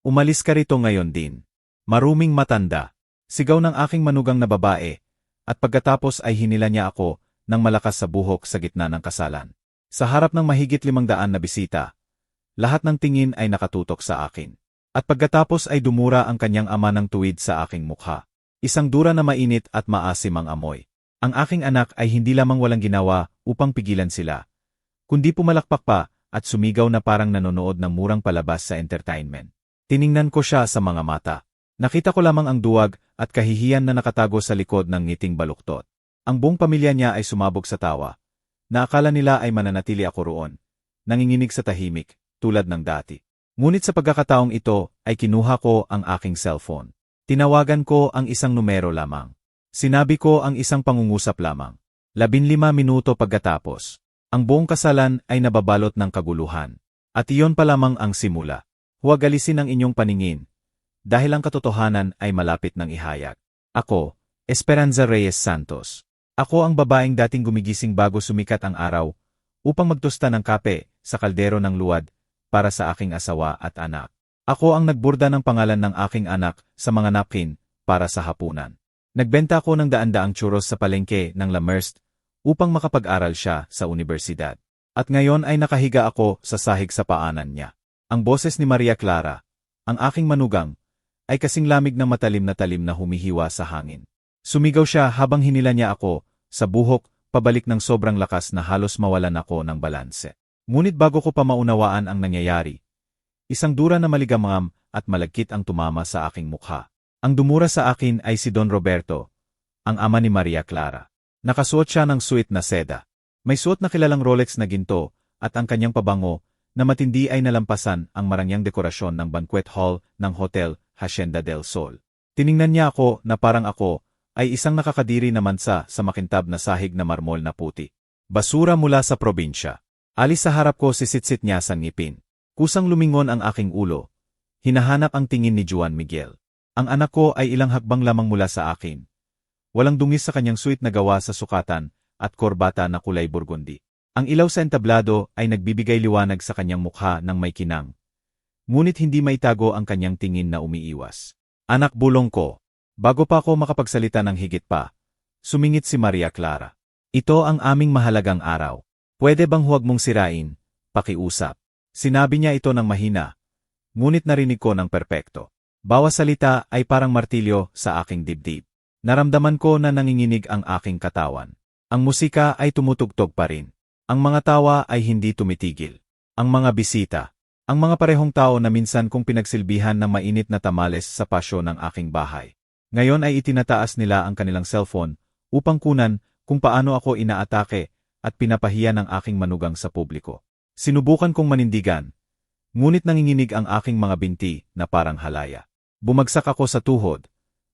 Umalis ka rito ngayon din. Maruming matanda. Sigaw ng aking manugang na babae, at pagkatapos ay hinila niya ako ng malakas sa buhok sa gitna ng kasalan. Sa harap ng mahigit 500 na bisita, lahat ng tingin ay nakatutok sa akin. At pagkatapos ay dumura ang kanyang ama ng tuwid sa aking mukha. Isang dura na mainit at maasim ang amoy. Ang aking anak ay hindi lamang walang ginawa upang pigilan sila, kundi pumalakpak pa at sumigaw na parang nanonood ng murang palabas sa entertainment. Tiningnan ko siya sa mga mata. Nakita ko lamang ang duwag at kahihiyan na nakatago sa likod ng ngiting baluktot. Ang buong pamilya niya ay sumabog sa tawa, na akala nila ay mananatili ako roon, nanginginig sa tahimik, tulad ng dati. Ngunit sa pagkakataong ito ay kinuha ko ang aking cellphone. Tinawagan ko ang isang numero lamang. Sinabi ko ang isang pangungusap lamang. 15 minuto pagkatapos, ang buong kasalan ay nababalot ng kaguluhan. At iyon pa lamang ang simula. Huwag alisin ang inyong paningin, dahil ang katotohanan ay malapit ng ihayag. Ako, Esperanza Reyes Santos. Ako ang babaeng dating gumigising bago sumikat ang araw, upang magtosta ng kape sa kaldero ng luwad para sa aking asawa at anak. Ako ang nagburda ng pangalan ng aking anak sa mga napkin para sa hapunan. Nagbenta ako ng daan-daang churros sa palengke ng Lammerst upang makapag-aral siya sa universidad. At ngayon ay nakahiga ako sa sahig sa paanan niya. Ang boses ni Maria Clara, ang aking manugang, ay kasing lamig ng matalim na humihiwa sa hangin. Sumigaw siya habang hinila niya ako sa buhok pabalik ng sobrang lakas na halos mawalan ako ng balanse. Ngunit bago ko pa maunawaan ang nangyayari, isang dura na maligamgam at malagkit ang tumama sa aking mukha. Ang dumura sa akin ay si Don Roberto, ang ama ni Maria Clara. Nakasuot siya ng suit na seda. May suot na kilalang Rolex na ginto at ang kanyang pabango na matindi ay nalampasan ang marangyang dekorasyon ng banquet hall ng Hotel Hacienda del Sol. Tiningnan niya ako na parang ako ay isang nakakadiri na mansa sa makintab na sahig na marmol na puti. Basura mula sa probinsya. Alis sa harap ko sisitsit niya sa ngipin. Kusang lumingon ang aking ulo. Hinahanap ang tingin ni Juan Miguel. Ang anak ko ay ilang hakbang lamang mula sa akin. Walang dungis sa kanyang suit na gawa sa sukatan at korbata na kulay burgundy. Ang ilaw sa entablado ay nagbibigay liwanag sa kanyang mukha ng may kinang. Ngunit hindi maitago ang kanyang tingin na umiiwas. Anak, bulong ko. Bago pa ako makapagsalita ng higit pa, sumingit si Maria Clara. Ito ang aming mahalagang araw. Pwede bang huwag mong sirain? Pakiusap. Sinabi niya ito ng mahina, ngunit narinig ko ng perpekto. Bawat salita ay parang martilyo sa aking dibdib. Naramdaman ko na nanginginig ang aking katawan. Ang musika ay tumutugtog pa rin. Ang mga tawa ay hindi tumitigil. Ang mga bisita, ang mga parehong tao na minsan kong pinagsilbihan ng mainit na tamales sa pasyo ng aking bahay. Ngayon ay itinataas nila ang kanilang cellphone upang kunan kung paano ako inaatake at pinapahiya ng aking manugang sa publiko. Sinubukan kong manindigan, ngunit nanginginig ang aking mga binti na parang halaya. Bumagsak ako sa tuhod,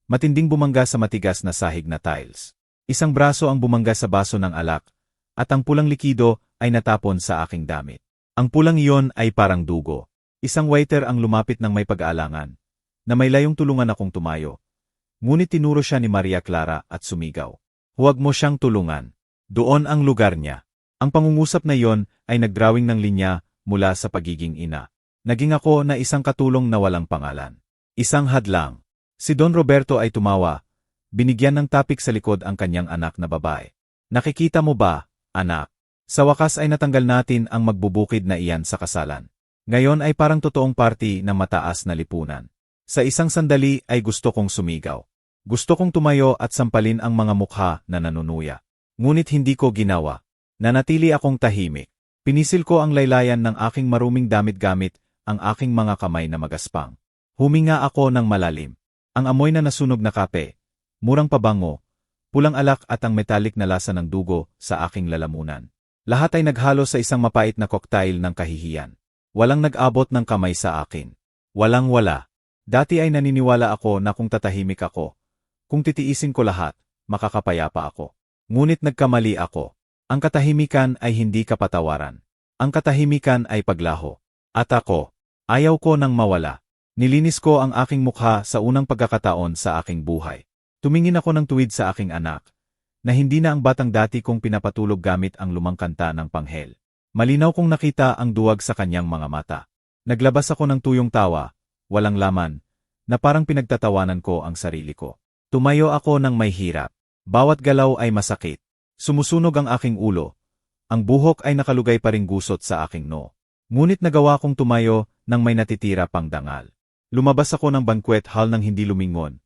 matinding bumangga sa matigas na sahig na tiles. Isang braso ang bumangga sa baso ng alak, at ang pulang likido ay natapon sa aking damit. Ang pulang iyon ay parang dugo. Isang waiter ang lumapit ng may pag-aalangan, na may layong tulungan akong tumayo. Ngunit tinuro siya ni Maria Clara at sumigaw. Huwag mo siyang tulungan. Doon ang lugar niya. Ang pangungusap na iyon ay nagdrawing ng linya mula sa pagiging ina. Naging ako na isang katulong na walang pangalan. Isang hadlang. Si Don Roberto ay tumawa. Binigyan ng tapik sa likod ang kanyang anak na babae. Nakikita mo ba, anak? Sa wakas ay natanggal natin ang magbubukid na iyan sa kasalan. Ngayon ay parang totoong party ng mataas na lipunan. Sa isang sandali ay gusto kong sumigaw. Gusto kong tumayo at sampalin ang mga mukha na nanunuya. Ngunit hindi ko ginawa. Nanatili akong tahimik. Pinisil ko ang laylayan ng aking maruming damit gamit ang aking mga kamay na magaspang. Huminga ako ng malalim. Ang amoy na nasunog na kape, murang pabango, pulang alak at ang metalik na lasa ng dugo sa aking lalamunan. Lahat ay naghalo sa isang mapait na cocktail ng kahihiyan. Walang nag-abot ng kamay sa akin. Walang-wala. Dati ay naniniwala ako na kung tatahimik ako, kung titiisin ko lahat, makakapayapa ako. Ngunit nagkamali ako. Ang katahimikan ay hindi kapatawaran. Ang katahimikan ay paglaho. At ako, ayaw ko nang mawala. Nilinis ko ang aking mukha sa unang pagkakataon sa aking buhay. Tumingin ako ng tuwid sa aking anak, na hindi na ang batang dati kong pinapatulog gamit ang lumang kanta ng panghel. Malinaw kong nakita ang duwag sa kanyang mga mata. Naglabas ako ng tuyong tawa, walang laman, na parang pinagtatawanan ko ang sarili ko. Tumayo ako ng may hirap. Bawat galaw ay masakit. Sumusunog ang aking ulo. Ang buhok ay nakalugay pa ring gusot sa aking noo. Ngunit nagawa kong tumayo nang may natitira pang dangal. Lumabas ako ng banquet hall nang hindi lumingon,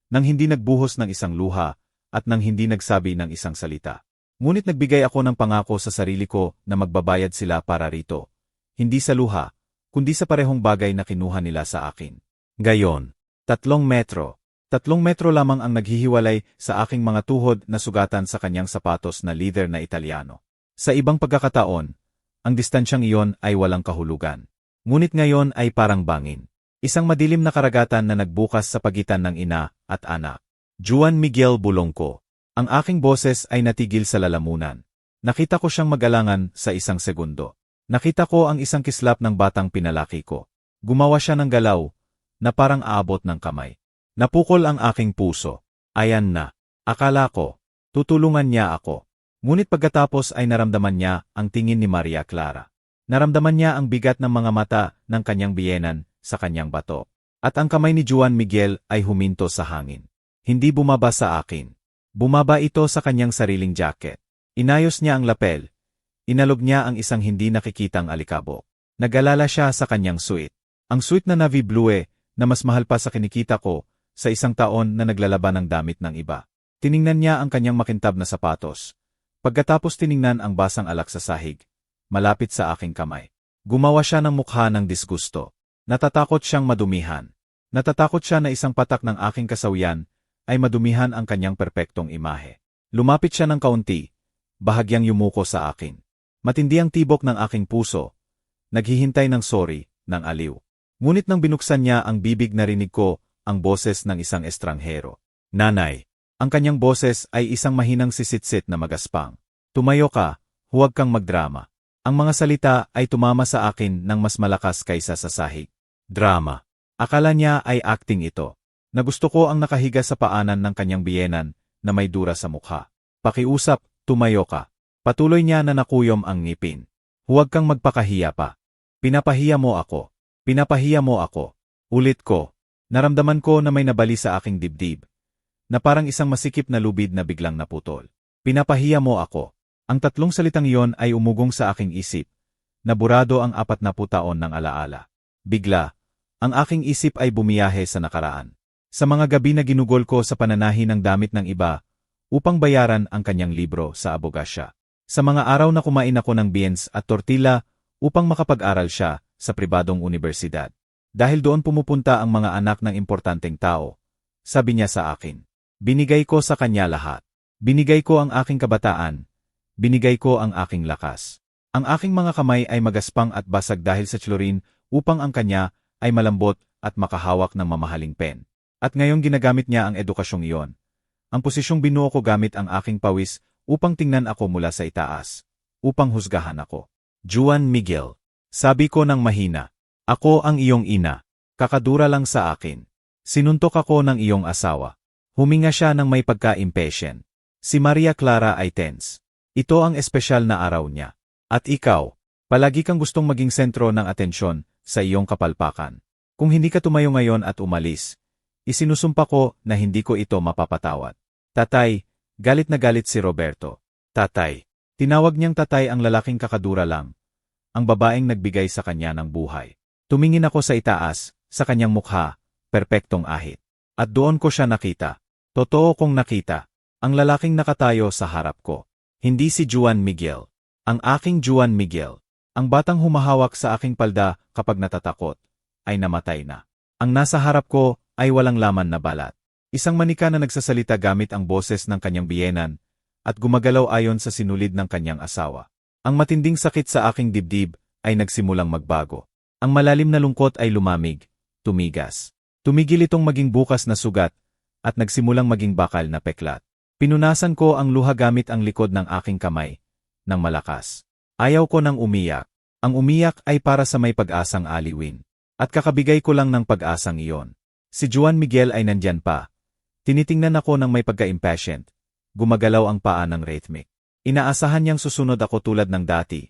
nang hindi nagbuhos ng isang luha, at nang hindi nagsabi ng isang salita. Ngunit nagbigay ako ng pangako sa sarili ko na magbabayad sila para rito. Hindi sa luha, kundi sa parehong bagay na kinuha nila sa akin. Gayon, 3 metro. 3 metro lamang ang naghihiwalay sa aking mga tuhod na sugatan sa kanyang sapatos na leather na Italiano. Sa ibang pagkakataon, ang distansyang iyon ay walang kahulugan. Ngunit ngayon ay parang bangin. Isang madilim na karagatan na nagbukas sa pagitan ng ina at anak. Juan Miguel Bulongko. Ang aking boses ay natigil sa lalamunan. Nakita ko siyang mag-alangan sa isang segundo. Nakita ko ang isang kislap ng batang pinalaki ko. Gumawa siya ng galaw, na parang aabot ng kamay. Napukol ang aking puso. Ayan na. Akala ko, tutulungan niya ako. Ngunit pagkatapos ay naramdaman niya ang tingin ni Maria Clara. Naramdaman niya ang bigat ng mga mata ng kanyang biyenan sa kanyang bato. At ang kamay ni Juan Miguel ay huminto sa hangin. Hindi bumaba sa akin. Bumaba ito sa kanyang sariling jacket. Inayos niya ang lapel. Inalog niya ang isang hindi nakikitang alikabok. Nag-alala siya sa kanyang suit. Ang suit na navy blue na mas mahal pa sa kinikita ko sa isang taon na naglalaban ng damit ng iba. Tiningnan niya ang kanyang makintab na sapatos. Pagkatapos tiningnan ang basang alak sa sahig, malapit sa aking kamay. Gumawa siya ng mukha ng disgusto. Natatakot siyang madumihan. Natatakot siya na isang patak ng aking kasawian ay madumihan ang kanyang perpektong imahe. Lumapit siya ng kaunti, bahagyang yumuko sa akin. Matindi ang tibok ng aking puso. Naghihintay ng sorry, ng aliw. Ngunit nang binuksan niya ang bibig narinig ko ang boses ng isang estranghero. Nanay. Ang kanyang boses ay isang mahinang sisitsit na magaspang. Tumayo ka, huwag kang magdrama. Ang mga salita ay tumama sa akin ng mas malakas kaysa sa sahig. Drama. Akala niya ay acting ito. Na gusto ko ang nakahiga sa paanan ng kanyang biyenan na may dura sa mukha. Pakiusap, tumayo ka. Patuloy niya na nakuyom ang ngipin. Huwag kang magpakahiya pa. Pinapahiya mo ako. Pinapahiya mo ako. Ulit ko. Naramdaman ko na may nabali sa aking dibdib. Na parang isang masikip na lubid na biglang naputol. Pinapahiya mo ako. Ang 3 salitang iyon ay umugong sa aking isip. Naburado ang 40 taon ng alaala. Bigla, ang aking isip ay bumiyahe sa nakaraan. Sa mga gabi na ginugol ko sa pananahi ng damit ng iba, upang bayaran ang kanyang libro sa abogasya. Sa mga araw na kumain ako ng beans at tortilla upang makapag-aral siya sa pribadong universidad. Dahil doon pumupunta ang mga anak ng importanteng tao, sabi niya sa akin. Binigay ko sa kanya lahat. Binigay ko ang aking kabataan. Binigay ko ang aking lakas. Ang aking mga kamay ay magaspang at basag dahil sa chlorin upang ang kanya ay malambot at makahawak ng mamahaling pen. At ngayon ginagamit niya ang edukasyong iyon. Ang posisyong binuo ko gamit ang aking pawis upang tingnan ako mula sa itaas. Upang husgahan ako. Juan Miguel. Sabi ko ng mahina. Ako ang iyong ina. Kakadura lang sa akin. Sinuntok ako ng iyong asawa. Huminga siya ng may pagka-impatient. Si Maria Clara ay tense. Ito ang espesyal na araw niya. At ikaw, palagi kang gustong maging sentro ng atensyon sa iyong kapalpakan. Kung hindi ka tumayo ngayon at umalis, isinusumpa ko na hindi ko ito mapapatawad. Tatay, galit na galit si Roberto. Tatay. Tinawag niyang tatay ang lalaking kakadura lang. Ang babaeng nagbigay sa kanya ng buhay. Tumingin ako sa itaas, sa kanyang mukha, perpektong ahit. At doon ko siya nakita. Totoo kong nakita. Ang lalaking nakatayo sa harap ko. Hindi si Juan Miguel. Ang aking Juan Miguel. Ang batang humahawak sa aking palda kapag natatakot, ay namatay na. Ang nasa harap ko ay walang laman na balat. Isang manika na nagsasalita gamit ang boses ng kanyang biyenan at gumagalaw ayon sa sinulid ng kanyang asawa. Ang matinding sakit sa aking dibdib ay nagsimulang magbago. Ang malalim na lungkot ay lumamig, tumigas. Tumigil itong maging bukas na sugat at nagsimulang maging bakal na peklat. Pinunasan ko ang luha gamit ang likod ng aking kamay, ng malakas. Ayaw ko nang umiyak. Ang umiyak ay para sa may pag-asang aliwin. At kakabigay ko lang ng pag-asang iyon. Si Juan Miguel ay nandyan pa. Tinitingnan ako ng may pagka-impatient. Gumagalaw ang paa ng rhythmic. Inaasahan niyang susunod ako tulad ng dati.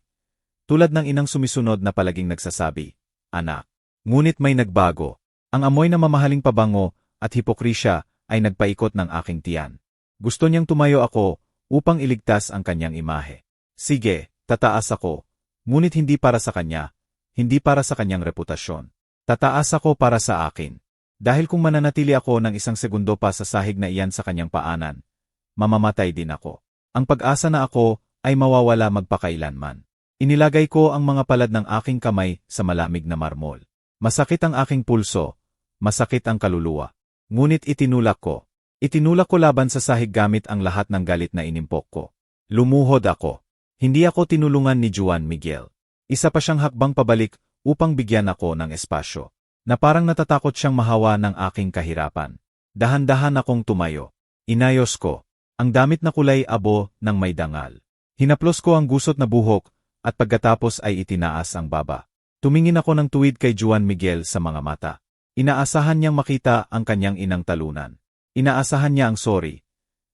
Tulad ng inang sumisunod na palaging nagsasabi, anak. Ngunit may nagbago. Ang amoy na mamahaling pabango at hipokrisya ay nagpaikot ng aking tiyan. Gusto niyang tumayo ako upang iligtas ang kanyang imahe. Sige, tataas ako, ngunit hindi para sa kanya, hindi para sa kanyang reputasyon. Tataas ako para sa akin. Dahil kung mananatili ako ng isang segundo pa sa sahig na iyan sa kanyang paanan, mamamatay din ako. Ang pag-asa na ako ay mawawala magpakailanman. Inilagay ko ang mga palad ng aking kamay sa malamig na marmol. Masakit ang aking pulso, masakit ang kaluluwa. Ngunit itinulak ko. Itinulak ko laban sa sahig gamit ang lahat ng galit na inimpok ko. Lumuhod ako. Hindi ako tinulungan ni Juan Miguel. Isa pa siyang hakbang pabalik upang bigyan ako ng espasyo. Na parang natatakot siyang mahawa ng aking kahirapan. Dahan-dahan akong tumayo. Inayos ko. Ang damit na kulay abo ng may dangal. Hinaplos ko ang gusot na buhok at pagkatapos ay itinaas ang baba. Tumingin ako ng tuwid kay Juan Miguel sa mga mata. Inaasahan niyang makita ang kanyang inang talunan. Inaasahan niya ang sorry.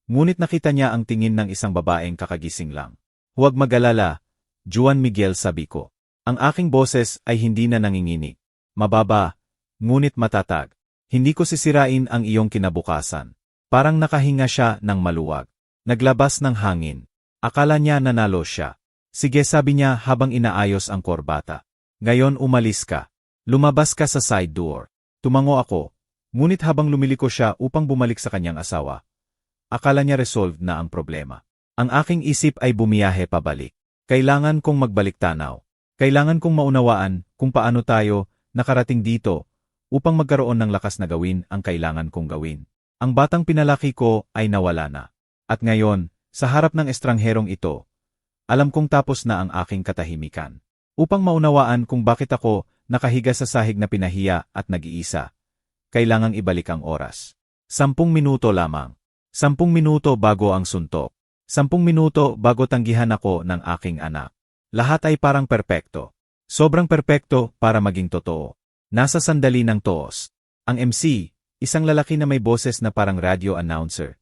Ngunit nakita niya ang tingin ng isang babaeng kakagising lang. Huwag mag-alala, Juan Miguel, sabi ko. Ang aking boses ay hindi na nanginginig. Mababa, ngunit matatag. Hindi ko sisirain ang iyong kinabukasan. Parang nakahinga siya ng maluwag. Naglabas ng hangin. Akala niya nanalo siya. Sige, sabi niya habang inaayos ang korbata. Ngayon umalis ka. Lumabas ka sa side door. Tumango ako, ngunit habang lumiliko siya upang bumalik sa kanyang asawa, akala niya resolved na ang problema. Ang aking isip ay bumiyahe pabalik. Kailangan kong magbalik tanaw. Kailangan kong maunawaan kung paano tayo nakarating dito upang magkaroon ng lakas na gawin ang kailangan kong gawin. Ang batang pinalaki ko ay nawala na. At ngayon, sa harap ng estrangherong ito, alam kong tapos na ang aking katahimikan. Upang maunawaan kung bakit ako nakahiga sa sahig na pinahiya at nag-iisa, kailangang ibalik ang oras. 10 minuto lamang. 10 minuto bago ang suntok. 10 minuto bago tanggihan ako ng aking anak. Lahat ay parang perpekto. Sobrang perpekto para maging totoo. Nasa sandali ng toos. Ang MC, isang lalaki na may boses na parang radio announcer,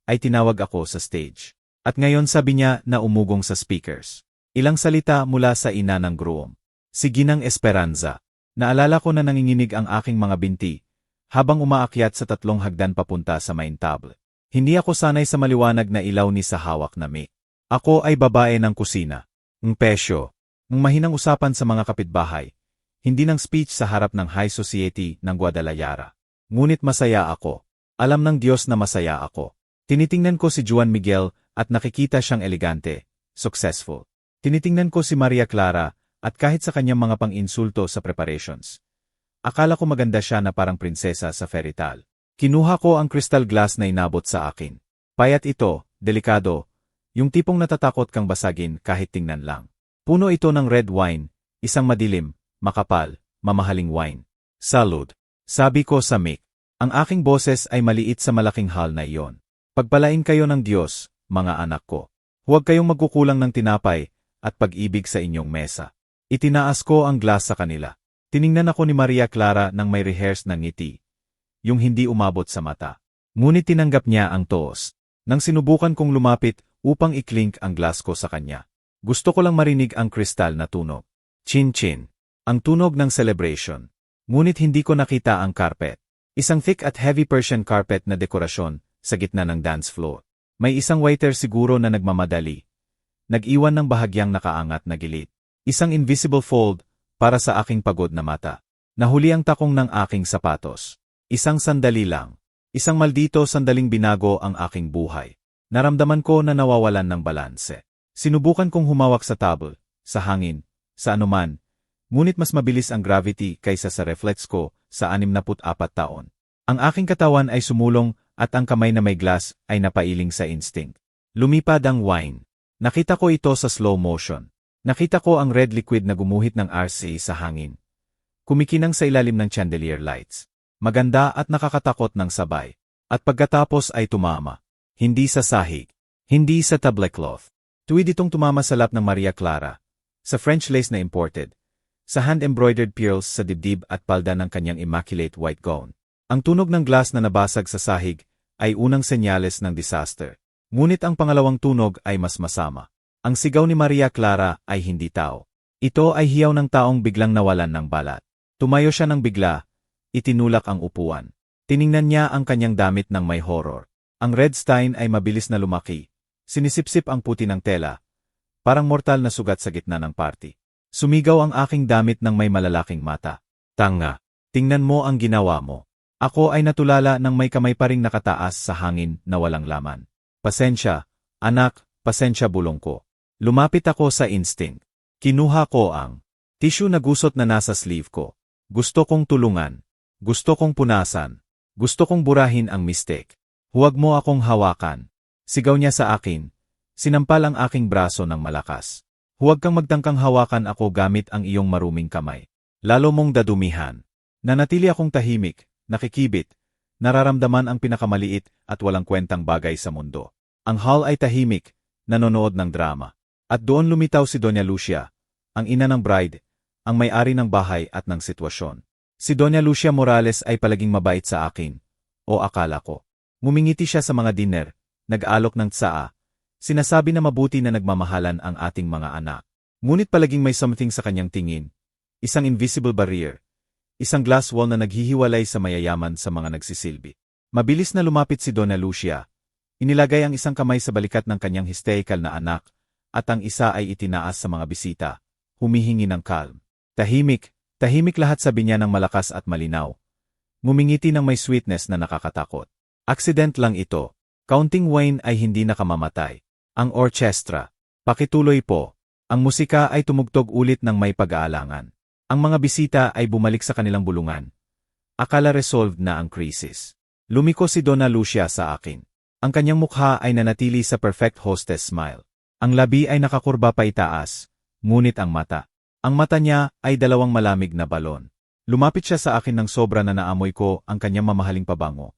ay tinawag ako sa stage. At ngayon sabi niya na umugong sa speakers. Ilang salita mula sa ina ng groom. Si Ginang Esperanza. Naalala ko na nanginginig ang aking mga binti habang umaakyat sa 3 hagdan papunta sa main table. Hindi ako sanay sa maliwanag na ilaw ni sa hawak na mic. Ako ay babae ng kusina. Ng pesyo. Ng mahinang usapan sa mga kapitbahay. Hindi ng speech sa harap ng high society ng Guadalajara. Ngunit masaya ako. Alam ng Diyos na masaya ako. Tinitingnan ko si Juan Miguel at nakikita siyang elegante, successful. Tinitingnan ko si Maria Clara at kahit sa kanyang mga pang-insulto sa preparations, akala ko maganda siya na parang prinsesa sa fairy tale. Kinuha ko ang crystal glass na inabot sa akin. Payat ito, delikado, yung tipong natatakot kang basagin kahit tingnan lang. Puno ito ng red wine, isang madilim, makapal, mamahaling wine. Salud. Sabi ko sa mic. Ang aking boses ay maliit sa malaking hall na iyon. Pagpalain kayo ng Diyos, mga anak ko. Huwag kayong magkukulang ng tinapay at pag-ibig sa inyong mesa. Itinaas ko ang glass sa kanila. Tiningnan ako ni Maria Clara nang may rehearse ng ngiti, yung hindi umabot sa mata. Ngunit tinanggap niya ang toast. Nang sinubukan kong lumapit upang i-clink ang glass ko sa kanya, gusto ko lang marinig ang kristal na tunog. Chin-chin. Ang tunog ng celebration. Ngunit hindi ko nakita ang carpet. Isang thick at heavy Persian carpet na dekorasyon sa gitna ng dance floor. May isang waiter siguro na nagmamadali. Nag-iwan ng bahagyang nakaangat na gilid. Isang invisible fold para sa aking pagod na mata. Nahuli ang takong ng aking sapatos. Isang sandali lang. Isang maldito sandaling binago ang aking buhay. Naramdaman ko na nawawalan ng balanse. Sinubukan kong humawak sa table, sa hangin, sa anuman, ngunit mas mabilis ang gravity kaysa sa reflex ko sa 64 taon. Ang aking katawan ay sumulong at ang kamay na may glass ay napailing sa instinct. Lumipad ang wine. Nakita ko ito sa slow motion. Nakita ko ang red liquid na gumuhit ng RC sa hangin. Kumikinang sa ilalim ng chandelier lights. Maganda at nakakatakot ng sabay. At pagkatapos ay tumama. Hindi sa sahig. Hindi sa tablecloth. Tuwid itong tumama sa lap ng Maria Clara. Sa French lace na imported. Sa hand-embroidered pearls sa dibdib at palda ng kanyang immaculate white gown. Ang tunog ng glass na nabasag sa sahig ay unang senyales ng disaster. Ngunit ang pangalawang tunog ay mas masama. Ang sigaw ni Maria Clara ay hindi tao. Ito ay hiyaw ng taong biglang nawalan ng balat. Tumayo siya ng bigla, itinulak ang upuan. Tiningnan niya ang kanyang damit ng may horror. Ang red stain ay mabilis na lumaki. Sinisipsip ang puti ng tela. Parang mortal na sugat sa gitna ng party. Sumigaw ang aking damit ng may malalaking mata. Tanga, tingnan mo ang ginawa mo. Ako ay natulala ng may kamay pa ring nakataas sa hangin na walang laman. Pasensya, anak, pasensya bulong ko. Lumapit ako sa instinct. Kinuha ko ang tissue na gusot na nasa sleeve ko. Gusto kong tulungan. Gusto kong punasan. Gusto kong burahin ang mistake. Huwag mo akong hawakan. Sigaw niya sa akin. Sinampal ang aking braso ng malakas. Huwag kang magtangkang hawakan ako gamit ang iyong maruming kamay. Lalo mong dadumihan. Nanatili akong tahimik, nakikibit, nararamdaman ang pinakamaliit at walang kwentang bagay sa mundo. Ang hall ay tahimik, nanonood ng drama. At doon lumitaw si Doña Lucia, ang ina ng bride, ang may-ari ng bahay at ng sitwasyon. Si Doña Lucia Morales ay palaging mabait sa akin, o akala ko. Ngumingiti siya sa mga dinner, nag-alok ng tsaa, sinasabi na mabuti na nagmamahalan ang ating mga anak. Ngunit palaging may something sa kanyang tingin, isang invisible barrier, isang glass wall na naghihiwalay sa mayayaman sa mga nagsisilbi. Mabilis na lumapit si Doña Lucia, inilagay ang isang kamay sa balikat ng kanyang hysterical na anak, at ang isa ay itinaas sa mga bisita, humihingi ng calm. Tahimik lahat sabi niya ng malakas at malinaw. Ngumingiti ng may sweetness na nakakatakot. Accident lang ito. Counting wine ay hindi nakamamatay. Ang orchestra. Pakituloy po. Ang musika ay tumugtog ulit ng may pag-aalangan. Ang mga bisita ay bumalik sa kanilang bulungan. Akala resolved na ang krisis. Lumiko si Doña Lucia sa akin. Ang kanyang mukha ay nanatili sa perfect hostess smile. Ang labi ay nakakurba pa itaas, ngunit ang mata. Ang mata niya ay dalawang malamig na balon. Lumapit siya sa akin ng sobra na naamoy ko ang kanyang mamahaling pabango.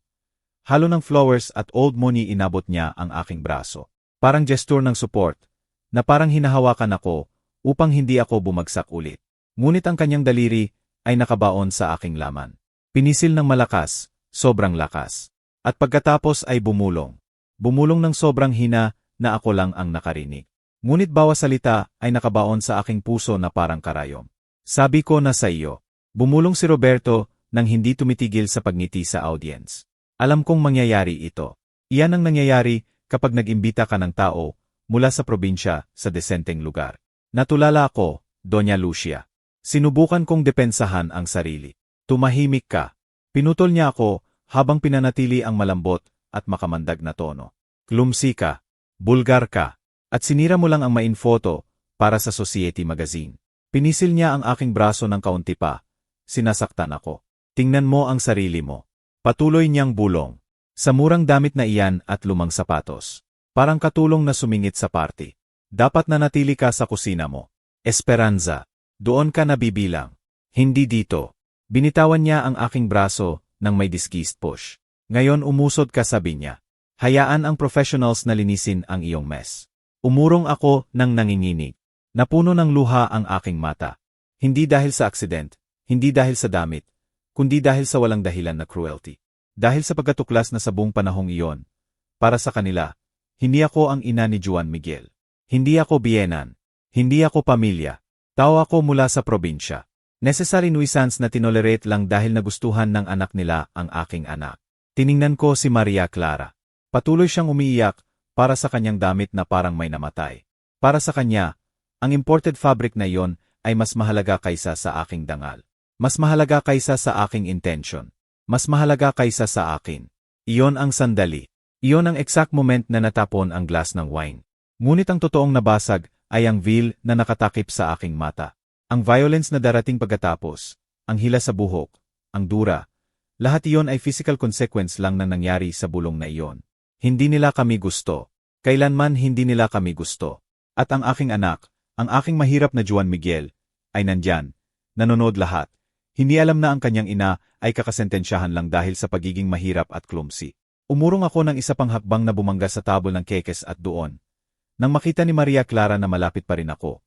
Halo ng flowers at old money inabot niya ang aking braso. Parang gesture ng support, na parang hinahawakan ako upang hindi ako bumagsak ulit. Ngunit ang kanyang daliri ay nakabaon sa aking laman. Pinisil ng malakas, sobrang lakas. At pagkatapos ay bumulong. Bumulong ng sobrang hina na ako lang ang nakarinig. Ngunit bawat salita ay nakabaon sa aking puso na parang karayom. Sabi ko na sa iyo. Bumulong si Roberto nang hindi tumitigil sa pagngiti sa audience. Alam kong mangyayari ito. Iyan ang nangyayari kapag nag-imbita ka ng tao mula sa probinsya sa desenteng lugar. Natulala ako, Doña Lucia. Sinubukan kong depensahan ang sarili. Tumahimik ka. Pinutol niya ako habang pinanatili ang malambot at makamandag na tono. Clumsy ka. Bulgar ka. At sinira mo lang ang main photo para sa Society Magazine. Pinisil niya ang aking braso ng kaunti pa. Sinasaktan ako. Tingnan mo ang sarili mo. Patuloy niyang bulong. Sa murang damit na iyan at lumang sapatos. Parang katulong na sumingit sa party. Dapat nanatili ka sa kusina mo. Esperanza. Doon ka nabibilang. Hindi dito. Binitawan niya ang aking braso nang may disgust push. Ngayon umusod ka sabi niya. Hayaan ang professionals na linisin ang iyong mess. Umurong ako nang nanginginig. Napuno ng luha ang aking mata. Hindi dahil sa aksident, hindi dahil sa damit, kundi dahil sa walang dahilan na cruelty. Dahil sa pagkatuklas na sa buong panahong iyon. Para sa kanila, hindi ako ang ina ni Juan Miguel. Hindi ako biyenan. Hindi ako pamilya. Tao ako mula sa probinsya. Necessary nuisance na tinolerate lang dahil nagustuhan ng anak nila ang aking anak. Tiningnan ko si Maria Clara. Patuloy siyang umiiyak para sa kanyang damit na parang may namatay. Para sa kanya, ang imported fabric na iyon ay mas mahalaga kaysa sa aking dangal. Mas mahalaga kaysa sa aking intention. Mas mahalaga kaysa sa akin. Iyon ang sandali. Iyon ang exact moment na natapon ang glass ng wine. Ngunit ang totoong nabasag ay ang veil na nakatakip sa aking mata. Ang violence na darating pagkatapos, ang hila sa buhok, ang dura, lahat iyon ay physical consequence lang na nangyari sa bulong na iyon. Hindi nila kami gusto. Kailanman hindi nila kami gusto. At ang aking anak, ang aking mahirap na Juan Miguel, ay nandyan, nanonood lahat. Hindi alam na ang kanyang ina ay kakasentensyahan lang dahil sa pagiging mahirap at clumsy. Umurong ako ng isa pang hakbang na bumangga sa tabol ng kekes at doon. Nang makita ni Maria Clara na malapit pa rin ako,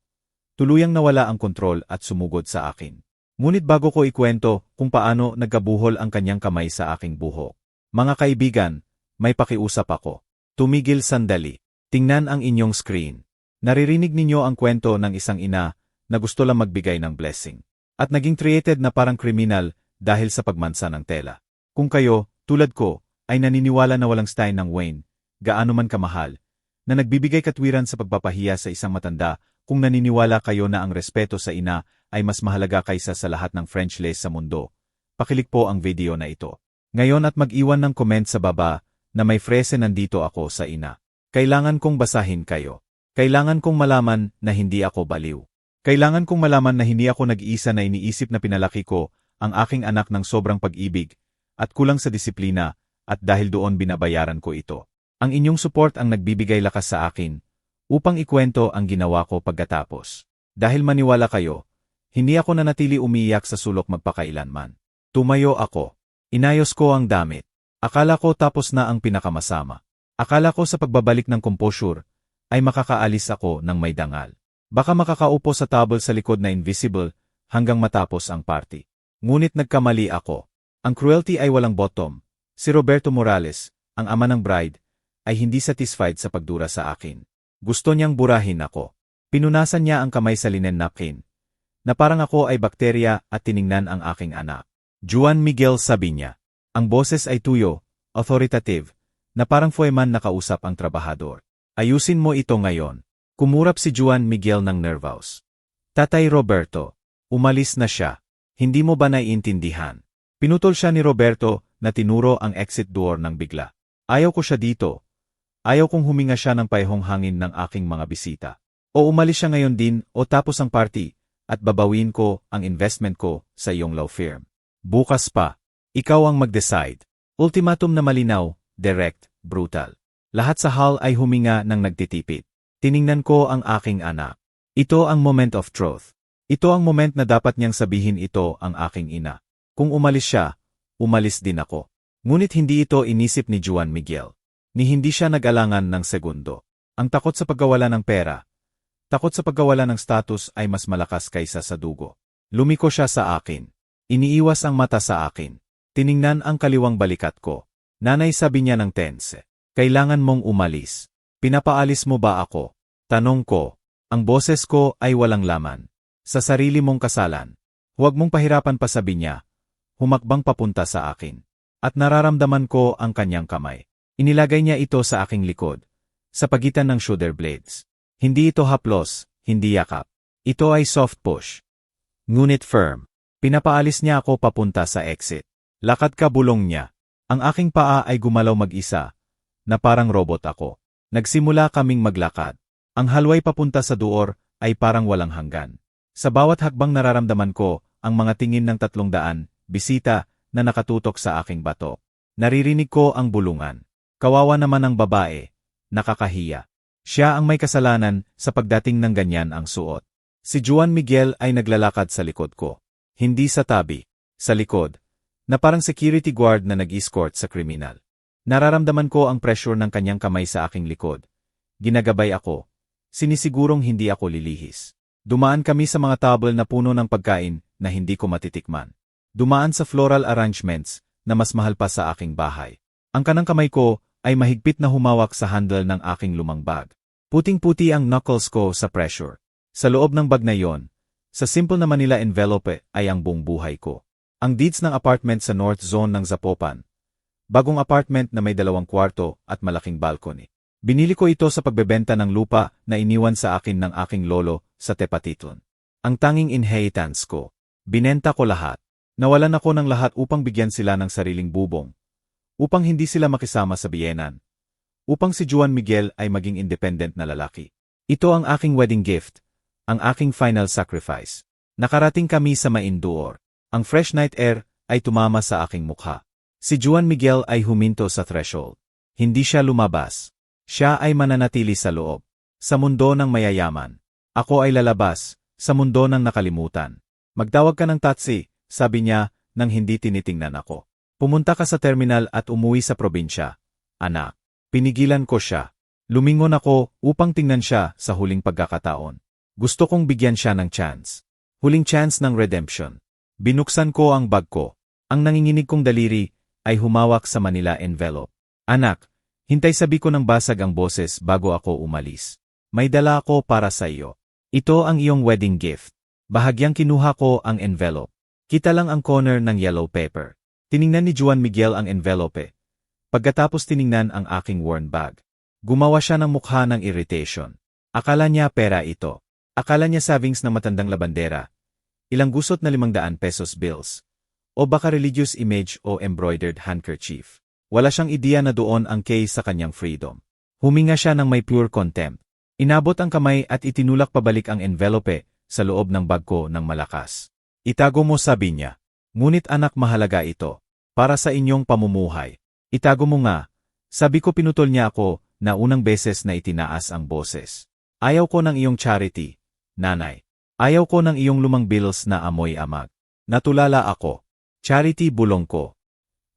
tuluyang nawala ang kontrol at sumugod sa akin. Ngunit bago ko ikwento kung paano nagkabuhol ang kanyang kamay sa aking buhok. Mga kaibigan, may pakiusap ako. Tumigil sandali. Tingnan ang inyong screen. Naririnig ninyo ang kwento ng isang ina na gusto lang magbigay ng blessing. At naging treated na parang kriminal dahil sa pagmansa ng tela. Kung kayo, tulad ko, ay naniniwala na walang style ng Wayne, gaano man kamahal, na nagbibigay katwiran sa pagpapahiya sa isang matanda, kung naniniwala kayo na ang respeto sa ina ay mas mahalaga kaysa sa lahat ng French lace sa mundo, pakilik po ang video na ito. Ngayon at mag-iwan ng comment sa baba na may frase nandito ako sa ina. Kailangan kong basahin kayo. Kailangan kong malaman na hindi ako baliw. Kailangan kong malaman na hindi ako nag-iisa na iniisip na pinalaki ko ang aking anak ng sobrang pag-ibig at kulang sa disiplina at dahil doon binabayaran ko ito. Ang inyong support ang nagbibigay lakas sa akin upang ikwento ang ginawa ko pagkatapos. Dahil maniwala kayo, hindi ako nanatili umiiyak sa sulok magpakailanman. Tumayo ako. Inayos ko ang damit. Akala ko tapos na ang pinakamasama. Akala ko sa pagbabalik ng composure ay makakaalis ako ng may dangal. Baka makakaupo sa table sa likod na invisible hanggang matapos ang party. Ngunit nagkamali ako. Ang cruelty ay walang bottom. Si Roberto Morales, ang ama ng bride, ay hindi satisfied sa pagdura sa akin. Gusto niyang burahin ako. Pinunasan niya ang kamay sa linen napkin, na parang ako ay bakterya at tiningnan ang aking anak. Juan Miguel, sabi niya. Ang boses ay tuyo, authoritative, na parang foeman na kausap ang trabahador. Ayusin mo ito ngayon. Kumurap si Juan Miguel ng nervous. Tatay Roberto, umalis na siya. Hindi mo ba naiintindihan? Pinutol siya ni Roberto na tinuro ang exit door ng bigla. Ayaw ko siya dito. Ayaw kong huminga siya ng paihong hangin ng aking mga bisita. O umalis siya ngayon din o tapos ang party at babawin ko ang investment ko sa iyong law firm. Bukas pa. Ikaw ang mag-decide. Ultimatum na malinaw, direct, brutal. Lahat sa hall ay huminga ng nagtitipid. Tiningnan ko ang aking anak. Ito ang moment of truth. Ito ang moment na dapat niyang sabihin ito ang aking ina. Kung umalis siya, umalis din ako. Ngunit hindi ito inisip ni Juan Miguel. Ni hindi siya nag-alangan ng segundo. Ang takot sa pagkawala ng pera, takot sa pagkawala ng status ay mas malakas kaysa sa dugo. Lumiko siya sa akin. Iniiwas ang mata sa akin. Tiningnan ang kaliwang balikat ko. Nanay, sabi niya ng tense. Kailangan mong umalis. Pinapaalis mo ba ako? Tanong ko. Ang boses ko ay walang laman. Sa sarili mong kasalan. Huwag mong pahirapan pa, sabi niya. Humakbang papunta sa akin. At nararamdaman ko ang kanyang kamay. Inilagay niya ito sa aking likod. Sa pagitan ng shoulder blades. Hindi ito haplos, hindi yakap. Ito ay soft push. Ngunit firm. Pinapaalis niya ako papunta sa exit. Lakad ka, bulong niya. Ang aking paa ay gumalaw mag-isa. Na parang robot ako. Nagsimula kaming maglakad. Ang halway papunta sa duor ay parang walang hanggan. Sa bawat hakbang nararamdaman ko ang mga tingin ng 300 bisita na nakatutok sa aking batok. Naririnig ko ang bulungan. Kawawa naman ang babae. Nakakahiya. Siya ang may kasalanan sa pagdating ng ganyan ang suot. Si Juan Miguel ay naglalakad sa likod ko. Hindi sa tabi. Sa likod. Na parang security guard na nag-escort sa kriminal. Nararamdaman ko ang pressure ng kanyang kamay sa aking likod. Ginagabay ako. Sinisigurong hindi ako lilihis. Dumaan kami sa mga table na puno ng pagkain na hindi ko matitikman. Dumaan sa floral arrangements na mas mahal pa sa aking bahay. Ang kanang kamay ko ay mahigpit na humawak sa handle ng aking lumang bag. Puting-puti ang knuckles ko sa pressure. Sa loob ng bag na yon, sa simple na Manila envelope ay ang buong buhay ko. Ang deeds ng apartment sa North Zone ng Zapopan. Bagong apartment na may 2 kwarto at malaking balcony. Binili ko ito sa pagbebenta ng lupa na iniwan sa akin ng aking lolo sa Tepatitlon. Ang tanging inheritance ko. Binenta ko lahat. Nawalan ako ng lahat upang bigyan sila ng sariling bubong. Upang hindi sila makisama sa biyenan. Upang si Juan Miguel ay maging independent na lalaki. Ito ang aking wedding gift. Ang aking final sacrifice. Nakarating kami sa Mainduor. Ang fresh night air ay tumama sa aking mukha. Si Juan Miguel ay huminto sa threshold. Hindi siya lumabas. Siya ay mananatili sa loob. Sa mundo ng mayayaman. Ako ay lalabas. Sa mundo ng nakalimutan. Magtawag ka ng taxi, sabi niya nang hindi tinitingnan ako. Pumunta ka sa terminal at umuwi sa probinsya. Anak. Pinigilan ko siya. Lumingon ako upang tingnan siya sa huling pagkakataon. Gusto kong bigyan siya ng chance. Huling chance ng redemption. Binuksan ko ang bag ko. Ang nanginginig kong daliri ay humawak sa Manila envelope. Anak, hintay, sabi ko ng basag ang boses bago ako umalis. May dala ako para sa iyo. Ito ang iyong wedding gift. Bahagyang kinuha ko ang envelope. Kita lang ang corner ng yellow paper. Tiningnan ni Juan Miguel ang envelope. Pagkatapos tiningnan ang aking worn bag. Gumawa siya ng mukha ng irritation. Akala niya pera ito. Akala niya savings na matandang labandera. Ilang gusot na 500 pesos bills. O baka religious image o embroidered handkerchief. Wala siyang ideya na doon ang case sa kanyang freedom. Huminga siya ng may pure contempt. Inabot ang kamay at itinulak pabalik ang envelope sa loob ng bag ko ng malakas. Itago mo, sabi niya. Ngunit anak, mahalaga ito. Para sa inyong pamumuhay. Itago mo nga. Sabi ko, pinutol niya ako na unang beses na itinaas ang boses. Ayaw ko ng iyong charity, nanay. Ayaw ko ng iyong lumang bills na amoy amag. Natulala ako. Charity, bulong ko.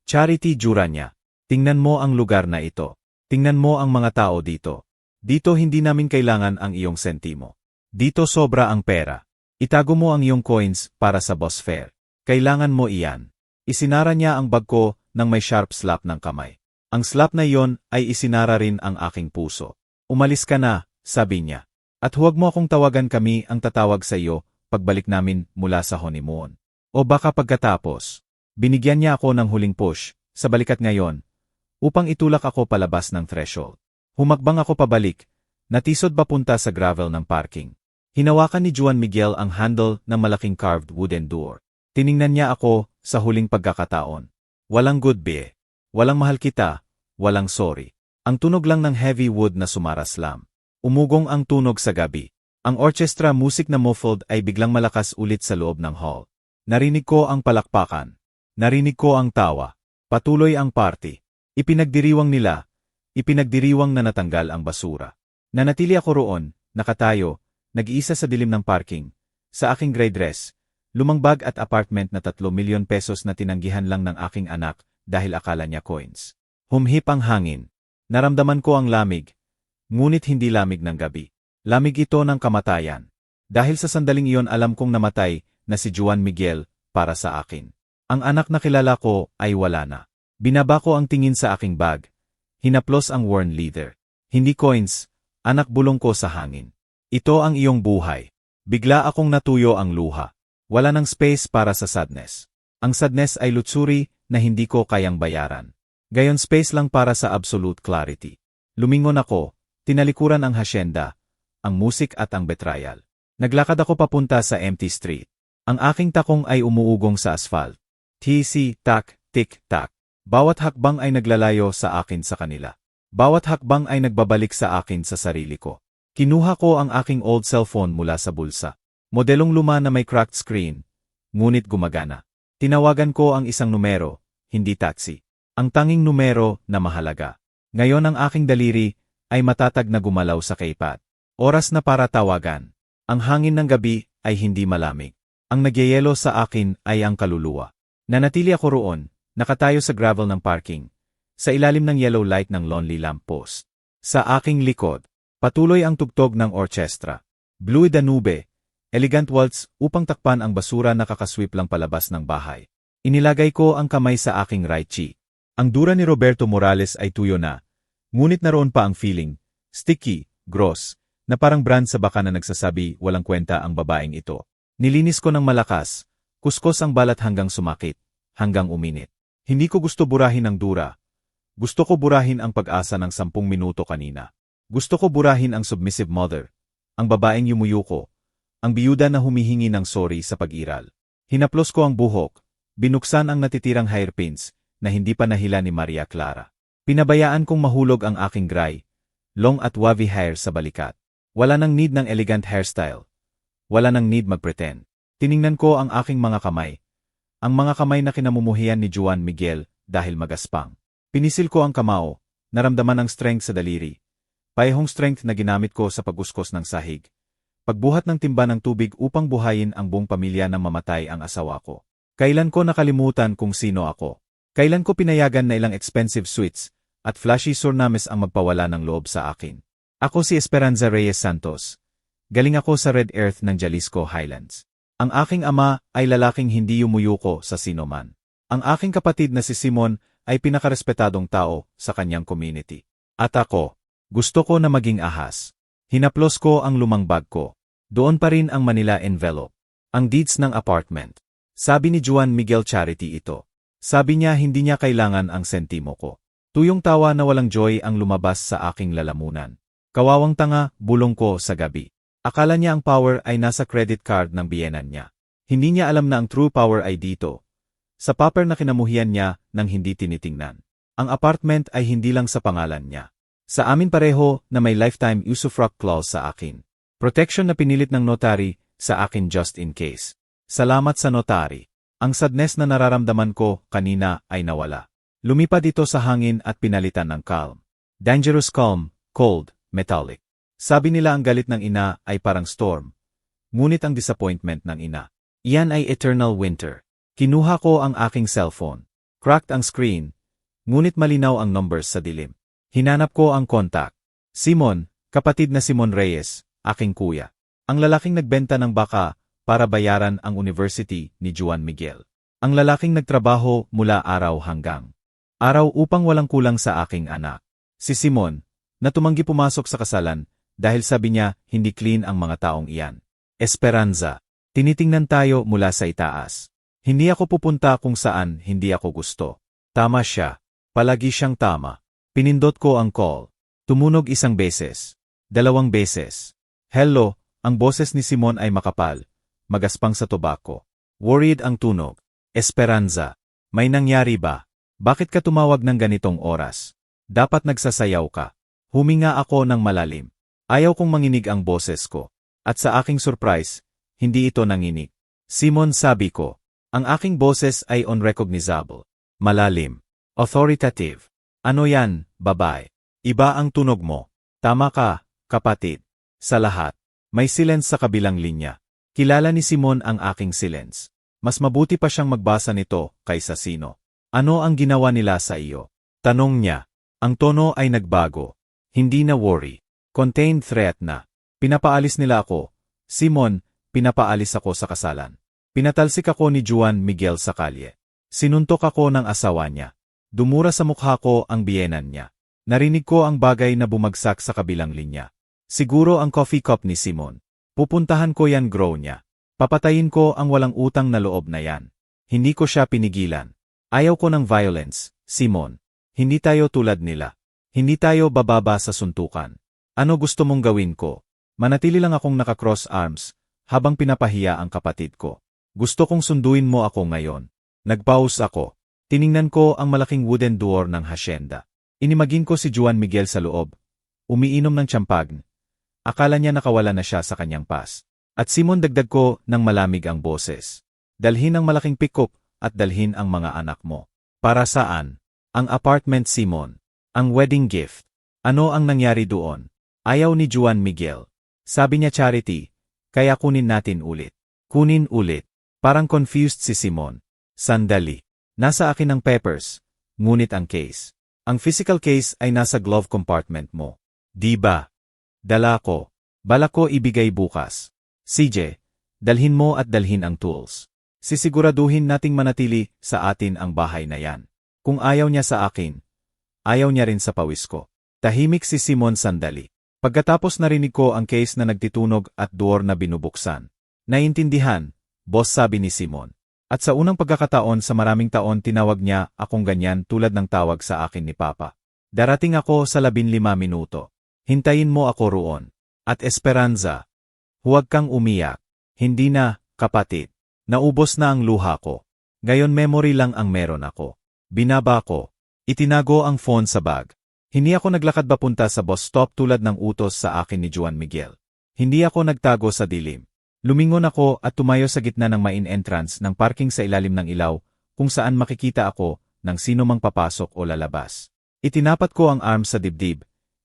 Charity, jura niya. Tingnan mo ang lugar na ito. Tingnan mo ang mga tao dito. Dito hindi namin kailangan ang iyong sentimo. Dito sobra ang pera. Itago mo ang iyong coins para sa boss fair. Kailangan mo iyan. Isinara niya ang bag ko nang may sharp slap ng kamay. Ang slap na iyon ay isinara rin ang aking puso. Umalis ka na, sabi niya. At huwag mo akong tawagan, kami ang tatawag sa iyo pagbalik namin mula sa honeymoon. O baka pagkatapos. Binigyan niya ako ng huling push, sa balikat ngayon, upang itulak ako palabas ng threshold. Humakbang ako pabalik, natisod papunta sa gravel ng parking. Hinawakan ni Juan Miguel ang handle ng malaking carved wooden door. Tiningnan niya ako sa huling pagkakataon. Walang goodbye. Walang mahal kita. Walang sorry. Ang tunog lang ng heavy wood na sumaraslam. Umugong ang tunog sa gabi. Ang orchestra music na muffled ay biglang malakas ulit sa loob ng hall. Narinig ko ang palakpakan. Narinig ko ang tawa. Patuloy ang party. Ipinagdiriwang nila. Ipinagdiriwang na natanggal ang basura. Nanatili ako roon, nakatayo, nag-iisa sa dilim ng parking. Sa aking gray dress, lumang bag at apartment na 3 milyon pesos na tinanggihan lang ng aking anak dahil akala niya coins. Humhip ang hangin. Naramdaman ko ang lamig. Ngunit hindi lamig ng gabi. Lamig ito ng kamatayan. Dahil sa sandaling iyon alam kong namatay na si Juan Miguel para sa akin. Ang anak na kilala ko ay wala na. Binaba ko ang tingin sa aking bag. Hinaplos ang worn leather. Hindi coins, anak, bulong ko sa hangin. Ito ang iyong buhay. Bigla akong natuyo ang luha. Wala nang space para sa sadness. Ang sadness ay lutsuri na hindi ko kayang bayaran. Gayon space lang para sa absolute clarity. Lumingon ako, tinalikuran ang hasyenda, ang musik at ang betrayal. Naglakad ako papunta sa empty street. Ang aking takong ay umuugong sa asphalt. Tisi, tak, tik, tak. Bawat hakbang ay naglalayo sa akin sa kanila. Bawat hakbang ay nagbabalik sa akin sa sarili ko. Kinuha ko ang aking old cellphone mula sa bulsa. Modelong luma na may cracked screen, ngunit gumagana. Tinawagan ko ang isang numero, hindi taxi. Ang tanging numero na mahalaga. Ngayon ang aking daliri ay matatag na gumalaw sa keypad. Oras na para tawagan. Ang hangin ng gabi ay hindi malamig. Ang nagyayelo sa akin ay ang kaluluwa. Nanatili ako roon. Nakatayo sa gravel ng parking, sa ilalim ng yellow light ng lonely lamppost. Sa aking likod, patuloy ang tugtog ng orchestra. Blue Danube, elegant waltz upang takpan ang basura na kakasweep lang palabas ng bahay. Inilagay ko ang kamay sa aking right cheek. Ang dura ni Roberto Morales ay tuyo na, ngunit naroon pa ang feeling, sticky, gross, na parang brand sa baka na nagsasabi walang kwenta ang babaeng ito. Nilinis ko ng malakas, kuskos ang balat hanggang sumakit, hanggang uminit. Hindi ko gusto burahin ang dura. Gusto ko burahin ang pag-asa ng 10 minuto kanina. Gusto ko burahin ang submissive mother, ang babaeng yumuyuko, ang biyuda na humihingi ng sorry sa pag-iral. Hinaplos ko ang buhok, binuksan ang natitirang hairpins na hindi pa nahila ni Maria Clara. Pinabayaan kong mahulog ang aking gray, long at wavy hair sa balikat. Wala nang need ng elegant hairstyle. Wala nang need magpretend. Tiningnan ko ang aking mga kamay. Ang mga kamay na kinamumuhian ni Juan Miguel dahil magaspang. Pinisil ko ang kamao, naramdaman ang strength sa daliri. Paehong strength na ginamit ko sa paguskos ng sahig. Pagbuhat ng timba ng tubig upang buhayin ang buong pamilya nang mamatay ang asawa ko. Kailan ko nakalimutan kung sino ako? Kailan ko pinayagan na ilang expensive suites at flashy surnames ang magpawala ng loob sa akin? Ako si Esperanza Reyes Santos. Galing ako sa Red Earth ng Jalisco Highlands. Ang aking ama ay lalaking hindi yumuyuko sa sinoman. Ang aking kapatid na si Simon ay pinakarespetadong tao sa kanyang community. At ako, gusto ko na maging ahas. Hinaplos ko ang lumang bag ko. Doon pa rin ang Manila envelope. Ang deeds ng apartment. Sabi ni Juan Miguel Charity ito. Sabi niya hindi niya kailangan ang sentimo ko. Tuyong tawa na walang joy ang lumabas sa aking lalamunan. Kawawang tanga, bulong ko sa gabi. Akala niya ang power ay nasa credit card ng biyenan niya. Hindi niya alam na ang true power ay dito. Sa paper na kinamuhian niya nang hindi tinitingnan. Ang apartment ay hindi lang sa pangalan niya. Sa amin pareho na may lifetime usufruct clause sa akin. Protection na pinilit ng notary sa akin just in case. Salamat sa notary. Ang sadness na nararamdaman ko kanina ay nawala. Lumipad ito sa hangin at pinalitan ng calm. Dangerous calm, cold, metallic. Sabi nila ang galit ng ina ay parang storm. Ngunit ang disappointment ng ina, iyan ay eternal winter. Kinuha ko ang aking cellphone. Cracked ang screen. Ngunit malinaw ang numbers sa dilim. Hinanap ko ang contact. Simon, kapatid na Simon Reyes, aking kuya. Ang lalaking nagbenta ng baka para bayaran ang university ni Juan Miguel. Ang lalaking nagtrabaho mula araw hanggang araw upang walang kulang sa aking anak. Si Simon, na tumanggi pumasok sa kasalan dahil sabi niya hindi clean ang mga taong iyan. Esperanza, tinitingnan tayo mula sa itaas. Hindi ako pupunta kung saan hindi ako gusto. Tama siya. Palagi siyang tama. Pinindot ko ang call. Tumunog isang beses. 2 beses. Hello, ang boses ni Simon ay makapal. Magaspang sa tobacco. Worried ang tunog. Esperanza, may nangyari ba? Bakit ka tumawag ng ganitong oras? Dapat nagsasayaw ka. Huminga ako ng malalim. Ayaw kong manginig ang boses ko. At sa aking surprise, hindi ito nanginig. Simon, sabi ko, ang aking boses ay unrecognizable. Malalim. Authoritative. Ano yan, babae? Iba ang tunog mo. Tama ka, kapatid. Sa lahat, may silence sa kabilang linya. Kilala ni Simon ang aking silence. Mas mabuti pa siyang magbasa nito kaysa sino. Ano ang ginawa nila sa iyo? Tanong niya. Ang tono ay nagbago. Hindi na worry. Contained threat na. Pinapaalis nila ako. Simon, pinapaalis ako sa kasalan. Pinatalsik ako ni Juan Miguel sa kalye. Sinuntok ako ng asawa niya. Dumura sa mukha ko ang biyenan niya. Narinig ko ang bagay na bumagsak sa kabilang linya. Siguro ang coffee cup ni Simon. Pupuntahan ko yan, grow niya. Papatayin ko ang walang utang na loob na yan. Hindi ko siya pinigilan. Ayaw ko ng violence, Simon. Hindi tayo tulad nila. Hindi tayo bababa sa suntukan. Ano gusto mong gawin ko? Manatili lang akong naka-cross arms habang pinapahiya ang kapatid ko. Gusto kong sunduin mo ako ngayon. Nagpause ako. Tiningnan ko ang malaking wooden door ng hasyenda. Inimagin ko si Juan Miguel sa loob. Umiinom ng champagne. Akala niya nakawala na siya sa kanyang pas. At Simon, dagdag ko ng malamig ang boses. Dalhin ang malaking pick-up at dalhin ang mga anak mo. Para saan? Ang apartment, Simon. Ang wedding gift. Ano ang nangyari doon? Ayaw ni Juan Miguel. Sabi niya, Charity, kaya kunin natin ulit. Kunin ulit. Parang confused si Simon. Sandali. Nasa akin ang papers. Ngunit ang case. Ang physical case ay nasa glove compartment mo. Di ba? Dala ko. Balak ko ibigay bukas. CJ, dalhin mo at dalhin ang tools. Sisiguraduhin nating manatili sa atin ang bahay na yan. Kung ayaw niya sa akin, ayaw niya rin sa pawis ko. Tahimik si Simon sandali. Pagkatapos narinig ko ang case na nagtitunog at door na binubuksan. Naintindihan, boss, sabi ni Simon. At sa unang pagkakataon sa maraming taon tinawag niya akong ganyan tulad ng tawag sa akin ni Papa. Darating ako sa 15 minuto. Hintayin mo ako roon. At Esperanza, huwag kang umiyak. Hindi na, kapatid. Naubos na ang luha ko. Ngayon memory lang ang meron ako. Binaba ko. Itinago ang phone sa bag. Hindi ako naglakad papunta sa bus stop tulad ng utos sa akin ni Juan Miguel. Hindi ako nagtago sa dilim. Lumingon ako at tumayo sa gitna ng main entrance ng parking sa ilalim ng ilaw kung saan makikita ako ng sino mang papasok o lalabas. Itinapat ko ang arm sa dibdib.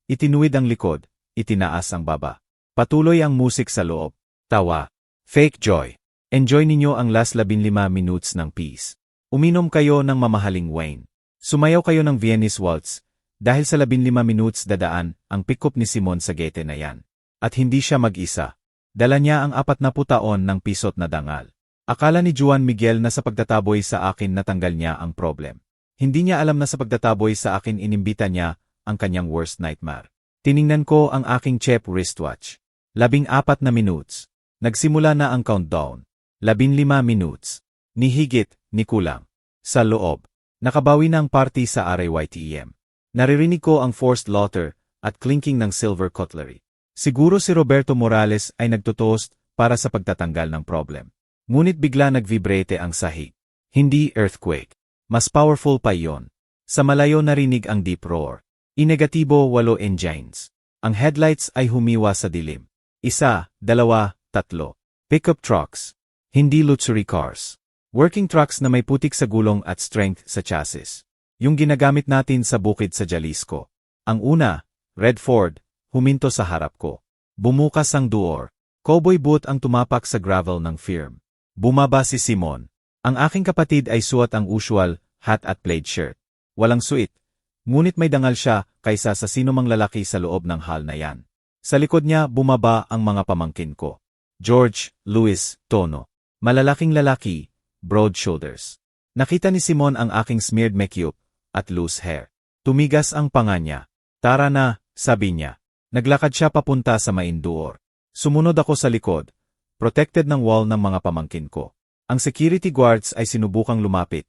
Itinuwid ang likod, itinaas ang baba. Patuloy ang musik sa loob. Tawa. Fake joy. Enjoy ninyo ang last 15 minutes ng peace. Uminom kayo ng mamahaling wine. Sumayaw kayo ng Viennese Waltz. Dahil sa 15 minutes dadaan ang pick-up ni Simon sa gete na yan. At hindi siya mag-isa. Dala niya ang 40 taon ng pisot na dangal. Akala ni Juan Miguel na sa pagtataboy sa akin natanggal niya ang problem. Hindi niya alam na sa pagtataboy sa akin inimbita niya ang kanyang worst nightmare. Tiningnan ko ang aking cheap wristwatch. 14 minutes. Nagsimula na ang countdown. 15 minutes. Ni higit, ni kulang. Sa loob. Nakabawi na ang party sa RAYTEM. Naririnig ko ang forced laughter at clinking ng silver cutlery. Siguro si Roberto Morales ay nagtotoast para sa pagtatanggal ng problem. Ngunit bigla nag-vibrate ang sahig. Hindi earthquake. Mas powerful pa iyon. Sa malayo narinig ang deep roar. Inegatibo 8 engines. Ang headlights ay humiwa sa dilim. 1, 2, 3. Pickup trucks. Hindi luxury cars. Working trucks na may putik sa gulong at strength sa chassis. Yung ginagamit natin sa bukid sa Jalisco. Ang una, Red Ford, huminto sa harap ko. Bumukas ang door. Cowboy boot ang tumapak sa gravel ng firm. Bumaba si Simon. Ang aking kapatid ay suot ang usual hat at plaid shirt. Walang suit. Ngunit may dangal siya kaysa sa sinumang lalaki sa loob ng hall na yan. Sa likod niya bumaba ang mga pamangkin ko. George, Luis, Tono. Malalaking lalaki, broad shoulders. Nakita ni Simon ang aking smeared makeup at loose hair. Tumigas ang panga niya. Tara na, sabi niya. Naglakad siya papunta sa main door. Sumunod ako sa likod, protected ng wall ng mga pamangkin ko. Ang security guards ay sinubukang lumapit.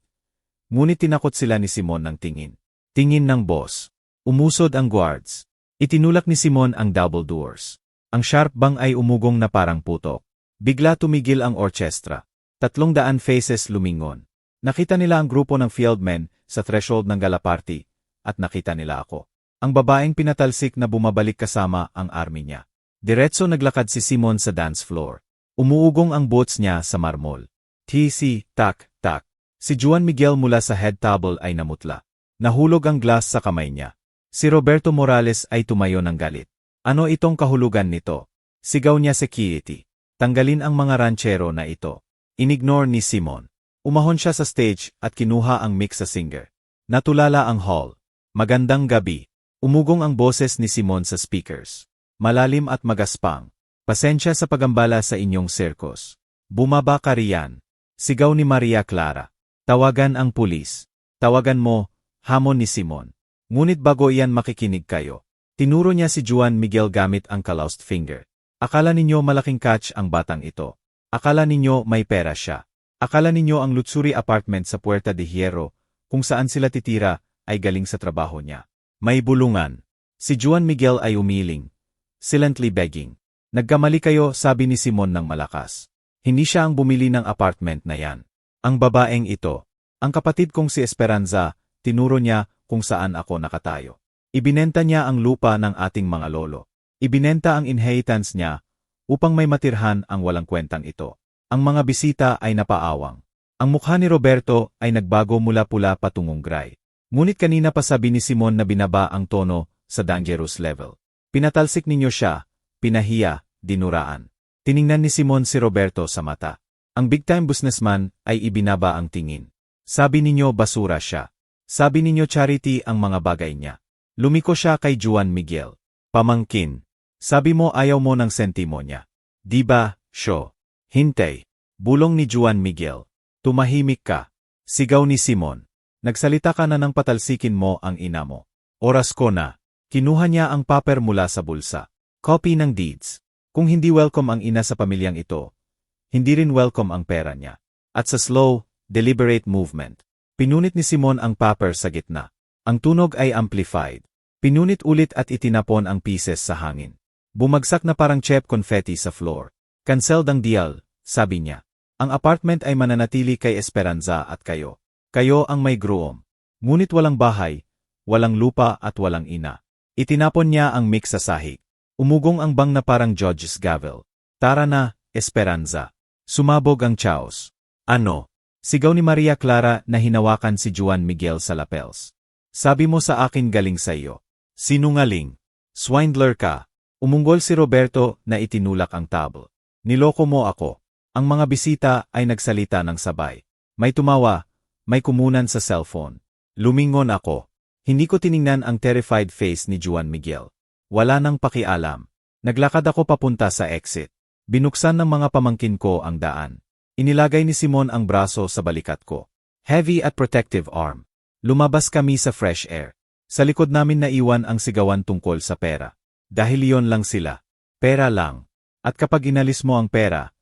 Ngunit tinakot sila ni Simon ng tingin. Tingin ng boss. Umusod ang guards. Itinulak ni Simon ang double doors. Ang sharp bang ay umugong na parang putok. Bigla tumigil ang orchestra. 300 faces lumingon. Nakita nila ang grupo ng fieldmen sa threshold ng gala party, at nakita nila ako. Ang babaeng pinatalsik na bumabalik kasama ang army niya. Diretso naglakad si Simon sa dance floor. Umuugong ang boots niya sa marmol. TC, tak, tak. Si Juan Miguel mula sa head table ay namutla. Nahulog ang glass sa kamay niya. Si Roberto Morales ay tumayo ng galit. Ano itong kahulugan nito? Sigaw niya security. Tanggalin ang mga ranchero na ito. Inignore ni Simon. Umahon siya sa stage at kinuha ang mic sa singer. Natulala ang hall. Magandang gabi. Umugong ang boses ni Simon sa speakers. Malalim at magaspang. Pasensya sa pagambala sa inyong circus. Bumaba ka riyan. Sigaw ni Maria Clara. Tawagan ang pulis. Tawagan mo, hamon ni Simon. Ngunit bago iyan makikinig kayo. Tinuro niya si Juan Miguel gamit ang calloused finger. Akala ninyo malaking catch ang batang ito. Akala ninyo may pera siya. Akala ninyo ang luxury apartment sa Puerta de Hierro, kung saan sila titira, ay galing sa trabaho niya. May bulungan. Si Juan Miguel ay umiling. Silently begging. Nagkamali kayo, sabi ni Simon ng malakas. Hindi siya ang bumili ng apartment na yan. Ang babaeng ito. Ang kapatid kong si Esperanza, tinuro niya kung saan ako nakatayo. Ibinenta niya ang lupa ng ating mga lolo. Ibinenta ang inheritance niya upang may matirhan ang walang kwentang ito. Ang mga bisita ay napaawang. Ang mukha ni Roberto ay nagbago mula pula patungong gray. Ngunit kanina pa sabi ni Simon na binaba ang tono sa dangerous level. Pinatalsik ninyo siya, pinahiya, dinuraan. Tiningnan ni Simon si Roberto sa mata. Ang big-time businessman ay ibinaba ang tingin. Sabi ninyo basura siya. Sabi ninyo charity ang mga bagay niya. Lumiko siya kay Juan Miguel. Pamangkin. Sabi mo ayaw mo ng sentimo niya. Diba, syo? Hintay. Bulong ni Juan Miguel. Tumahimik ka. Sigaw ni Simon. Nagsalita ka na nang patalsikin mo ang ina mo. Oras ko na. Kinuha niya ang paper mula sa bulsa. Copy ng deeds. Kung hindi welcome ang ina sa pamilyang ito, hindi rin welcome ang pera niya. At sa slow, deliberate movement, pinunit ni Simon ang paper sa gitna. Ang tunog ay amplified. Pinunit ulit at itinapon ang pieces sa hangin. Bumagsak na parang chep confetti sa floor. Cancelled ang deal, sabi niya. Ang apartment ay mananatili kay Esperanza at kayo. Kayo ang may groom. Ngunit walang bahay, walang lupa at walang ina. Itinapon niya ang mic sa sahig. Umugong ang bang na parang Judge's gavel. Tara na, Esperanza. Sumabog ang chaos. Ano? Sigaw ni Maria Clara na hinawakan si Juan Miguel sa lapels. Sabi mo sa akin galing sa iyo. Sinungaling. Swindler ka. Umunggol si Roberto na itinulak ang table. Niloko mo ako. Ang mga bisita ay nagsalita ng sabay. May tumawa, may kumunan sa cellphone. Lumingon ako. Hindi ko tiningnan ang terrified face ni Juan Miguel. Wala nang pakialam. Naglakad ako papunta sa exit. Binuksan ng mga pamangkin ko ang daan. Inilagay ni Simon ang braso sa balikat ko. Heavy at protective arm. Lumabas kami sa fresh air. Sa likod namin naiwan ang sigawan tungkol sa pera. Dahil iyon lang sila. Pera lang. At kapag inalis mo ang pera,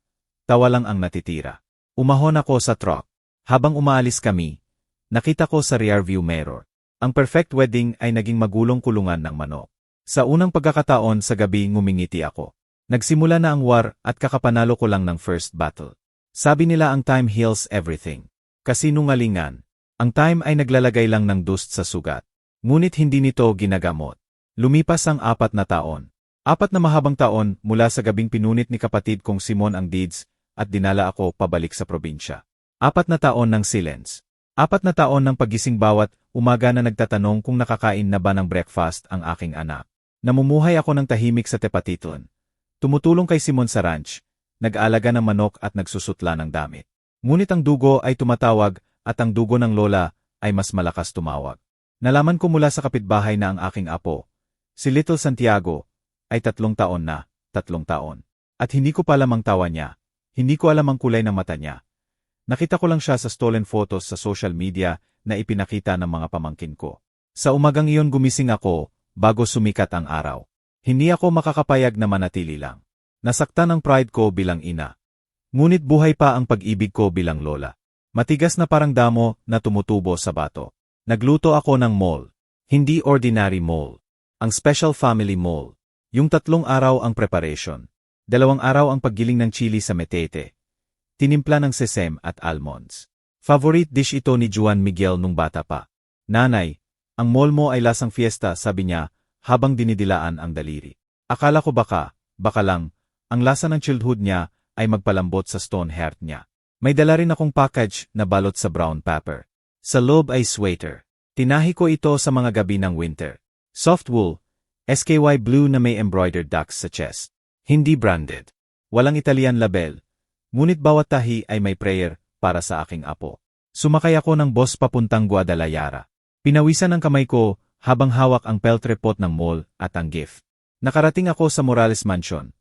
tawa lang ang natitira. Umahon ako sa truck. Habang umaalis kami, nakita ko sa rearview mirror. Ang perfect wedding ay naging magulong kulungan ng manok. Sa unang pagkakataon sa gabi ngumingiti ako. Nagsimula na ang war at kakapanalo ko lang ng first battle. Sabi nila ang time heals everything. Kasinungalingan. Ang time ay naglalagay lang ng dust sa sugat. Ngunit hindi nito ginagamot. Lumipas ang 4 na taon. 4 na mahabang taon mula sa gabing pinunit ni kapatid kong Simon ang deeds at dinala ako pabalik sa probinsya. 4 na taon ng silence. 4 na taon ng paggising bawat umaga na nagtatanong kung nakakain na ba ng breakfast ang aking anak. Namumuhay ako ng tahimik sa Tepatitlon. Tumutulong kay Simon sa ranch, nag-aalaga ng manok at nagsusutla ng damit. Ngunit ang dugo ay tumatawag at ang dugo ng lola ay mas malakas tumawag. Nalaman ko mula sa kapitbahay na ang aking apo, si Little Santiago, ay 3 taon na, 3 taon. At hindi ko pa alam ang tawa niya, hindi ko alam ang kulay ng mata niya. Nakita ko lang siya sa stolen photos sa social media na ipinakita ng mga pamangkin ko. Sa umagang iyon gumising ako, bago sumikat ang araw. Hindi ako makakapayag na manatili lang. Nasaktan ang pride ko bilang ina. Ngunit buhay pa ang pag-ibig ko bilang lola. Matigas na parang damo na tumutubo sa bato. Nagluto ako ng mole. Hindi ordinary mole. Ang special family mole. Yung 3 araw ang preparation. 2 araw ang paggiling ng chili sa metete. Tinimpla ng sesame at almonds. Favorite dish ito ni Juan Miguel nung bata pa. Nanay, ang mole mo ay lasang fiesta, sabi niya, habang dinidilaan ang daliri. Akala ko baka lang, ang lasa ng childhood niya ay magpalambot sa stone heart niya. May dala rin akong package na balot sa brown paper. Sa loob ay sweater. Tinahi ko ito sa mga gabi ng winter. Soft wool, SKY blue na may embroidered ducks sa chest. Hindi branded. Walang Italian label. Ngunit bawat tahi ay may prayer para sa aking apo. Sumakay ako ng bus papuntang Guadalajara. Pinawisan ang kamay ko habang hawak ang peltre pot ng mall at ang gift. Nakarating ako sa Morales Mansion.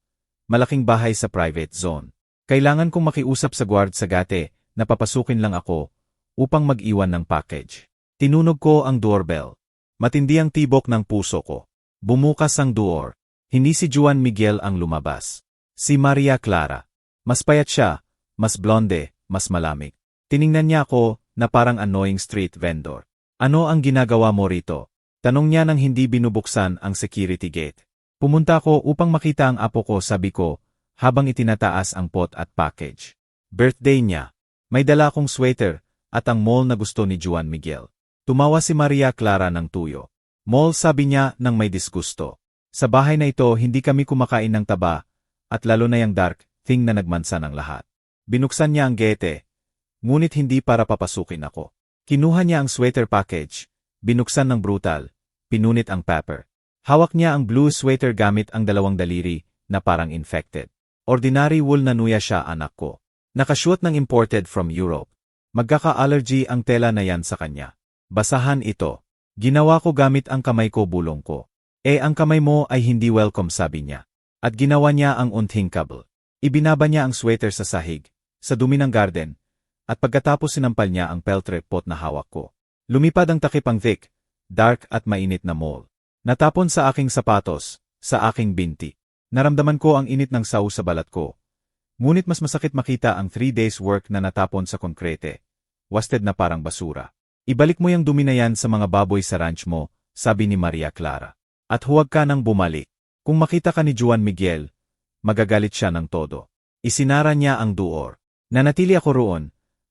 Malaking bahay sa private zone. Kailangan kong makiusap sa guard sa gate na papasukin lang ako upang mag-iwan ng package. Tinunog ko ang doorbell. Matindi ang tibok ng puso ko. Bumukas ang door. Hindi si Juan Miguel ang lumabas. Si Maria Clara. Mas payat siya, mas blonde, mas malamig. Tiningnan niya ako na parang annoying street vendor. Ano ang ginagawa mo rito? Tanong niya nang hindi binubuksan ang security gate. Pumunta ako upang makita ang apo ko, sabi ko, habang itinataas ang pot at package. Birthday niya. May dala akong sweater at ang mall na gusto ni Juan Miguel. Tumawa si Maria Clara ng tuyo. Mall, sabi niya nang may disgusto. Sa bahay na ito hindi kami kumakain ng taba at lalo na yung dark thing na nagmansa ng lahat. Binuksan niya ang gate, ngunit hindi para papasukin ako. Kinuha niya ang sweater package, binuksan ng brutal, pinunit ang paper. Hawak niya ang blue sweater gamit ang 2 daliri na parang infected. Ordinary wool na nuya siya, anak ko. Nakashoot ng imported from Europe. Magkaka-allergy ang tela na yan sa kanya. Basahan ito. Ginawa ko gamit ang kamay ko, bulong ko. Ang kamay mo ay hindi welcome, sabi niya. At ginawa niya ang unthinkable. Ibinaba niya ang sweater sa sahig, sa dumi ng garden, at pagkatapos sinampal niya ang peltre pot na hawak ko. Lumipad ang takip ang thick, dark at mainit na mall. Natapon sa aking sapatos, sa aking binti. Naramdaman ko ang init ng saw sa balat ko. Ngunit mas masakit makita ang 3 days work na natapon sa konkrete. Wasted na parang basura. Ibalik mo yung dumi na yan sa mga baboy sa ranch mo, sabi ni Maria Clara. At huwag ka nang bumalik. Kung makita ka ni Juan Miguel, magagalit siya ng todo. Isinara niya ang door. Nanatili ako roon,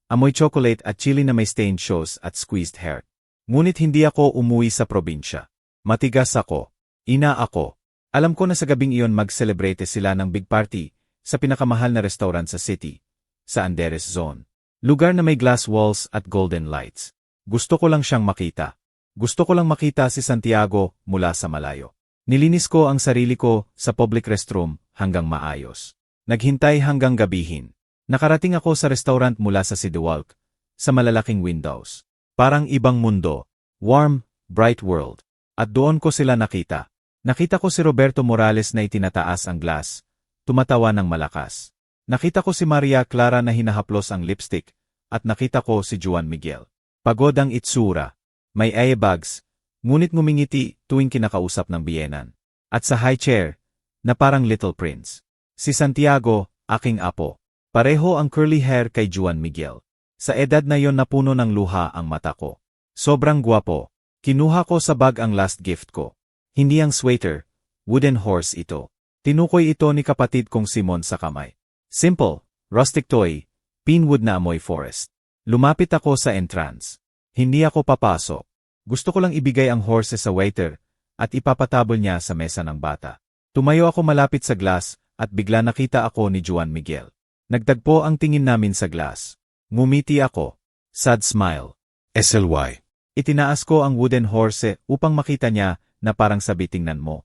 amoy chocolate at chili na may stained shoes at squeezed hair. Ngunit hindi ako umuwi sa probinsya. Matigas ako. Ina ako. Alam ko na sa gabing iyon mag-celebrate sila ng big party sa pinakamahal na restaurant sa city, sa Anderes Zone. Lugar na may glass walls at golden lights. Gusto ko lang siyang makita. Gusto ko lang makita si Santiago mula sa malayo. Nilinis ko ang sarili ko sa public restroom hanggang maayos. Naghintay hanggang gabihin. Nakarating ako sa restaurant mula sa sidewalk, sa malalaking windows. Parang ibang mundo. Warm, bright world. At doon ko sila nakita. Nakita ko si Roberto Morales na itinataas ang glass, tumatawa ng malakas. Nakita ko si Maria Clara na hinahaplos ang lipstick, at nakita ko si Juan Miguel. Pagod ang itsura. May eyebags, ngunit ngumingiti tuwing kinakausap ng biyenan. At sa high chair, na parang Little Prince. Si Santiago, aking apo. Pareho ang curly hair kay Juan Miguel. Sa edad na yon napuno ng luha ang mata ko. Sobrang gwapo. Kinuha ko sa bag ang last gift ko. Hindi ang sweater, wooden horse ito. Tinukoy ito ni kapatid kong Simon sa kamay. Simple, rustic toy, pinwood na amoy forest. Lumapit ako sa entrance. Hindi ako papasok. Gusto ko lang ibigay ang horse sa waiter at ipapatabol niya sa mesa ng bata. Tumayo ako malapit sa glass at bigla nakita ako ni Juan Miguel. Nagtagpo ang tingin namin sa glass. Ngumiti ako. Sad smile. SLY. Itinaas ko ang wooden horse upang makita niya na parang sabi tingnan mo.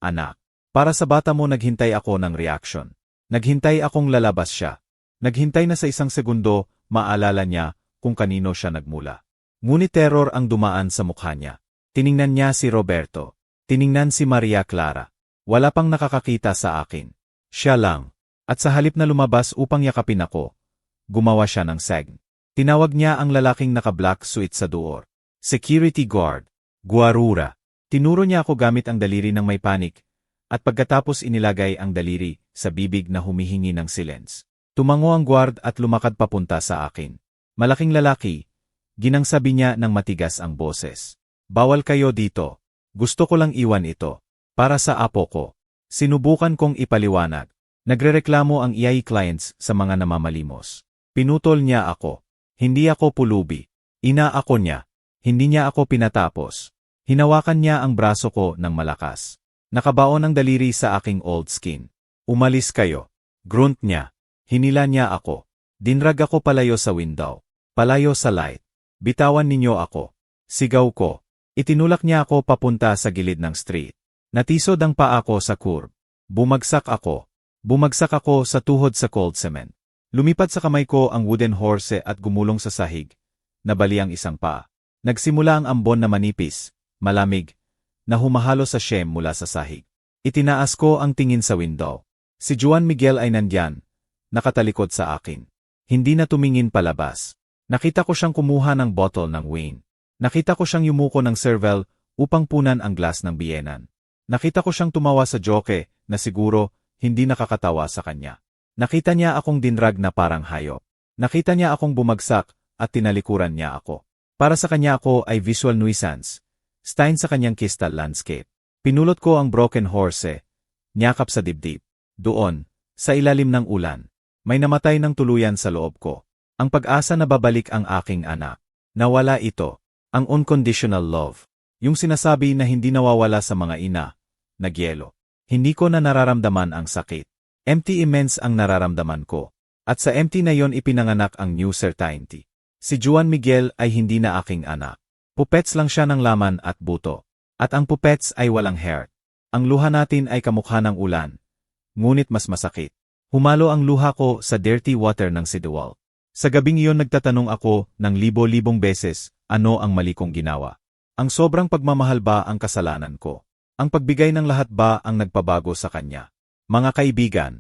Anak. Para sa bata mo naghintay ako ng reaction. Naghintay akong lalabas siya. Naghintay na sa isang segundo, maalala niya kung kanino siya nagmula. Ngunit terror ang dumaan sa mukha niya. Tiningnan niya si Roberto. Tiningnan si Maria Clara. Wala pang nakakakita sa akin. Siya lang. At sa halip na lumabas upang yakapin ako, gumawa siya ng seg. Tinawag niya ang lalaking naka-black suit sa door. Security guard. Guarura. Tinuro niya ako gamit ang daliri ng may panik, at pagkatapos inilagay ang daliri sa bibig na humihingi ng silence. Tumango ang guard at lumakad papunta sa akin. Malaking lalaki. Ginangsabi niya ng matigas ang boses. Bawal kayo dito. Gusto ko lang iwan ito. Para sa apo ko. Sinubukan kong ipaliwanag. Nagrereklamo ang EI clients sa mga namamalimos. Pinutol niya ako. Hindi ako pulubi. Ina ako niya. Hindi niya ako pinatapos. Hinawakan niya ang braso ko ng malakas. Nakabaon ang daliri sa aking old skin. Umalis kayo. Grunt niya. Hinila niya ako. Dinrag ako palayo sa window. Palayo sa light. Bitawan ninyo ako. Sigaw ko. Itinulak niya ako papunta sa gilid ng street. Natisod ang paa ko sa curb. Bumagsak ako. Bumagsak ako sa tuhod sa cold cement. Lumipad sa kamay ko ang wooden horse at gumulong sa sahig. Nabali ang isang paa. Nagsimula ang ambon na manipis, malamig, na humahalo sa shem mula sa sahig. Itinaas ko ang tingin sa window. Si Juan Miguel ay nandyan, nakatalikod sa akin. Hindi na tumingin palabas. Nakita ko siyang kumuha ng bottle ng wine. Nakita ko siyang yumuko ng serval upang punan ang glass ng biyenan. Nakita ko siyang tumawa sa joke na siguro hindi nakakatawa sa kanya. Nakita niya akong dinrag na parang hayop. Nakita niya akong bumagsak at tinalikuran niya ako. Para sa kanya ako ay visual nuisance. Stein sa kanyang crystal landscape. Pinulot ko ang broken horse, nyakap sa dibdib. Doon, sa ilalim ng ulan, may namatay ng tuluyan sa loob ko. Ang pag-asa na babalik ang aking anak. Nawala ito. Ang unconditional love. Yung sinasabi na hindi nawawala sa mga ina. Nagyelo. Hindi ko na nararamdaman ang sakit. Empty immense ang nararamdaman ko. At sa empty na yon ipinanganak ang new certainty. Si Juan Miguel ay hindi na aking anak. Puppets lang siya ng laman at buto. At ang puppets ay walang hair. Ang luha natin ay kamukha ng ulan. Ngunit mas masakit. Humalo ang luha ko sa dirty water ng sidewall. Sa gabing iyon nagtatanong ako ng libo-libong beses, ano ang mali kong ginawa? Ang sobrang pagmamahal ba ang kasalanan ko? Ang pagbigay ng lahat ba ang nagpabago sa kanya? Mga kaibigan,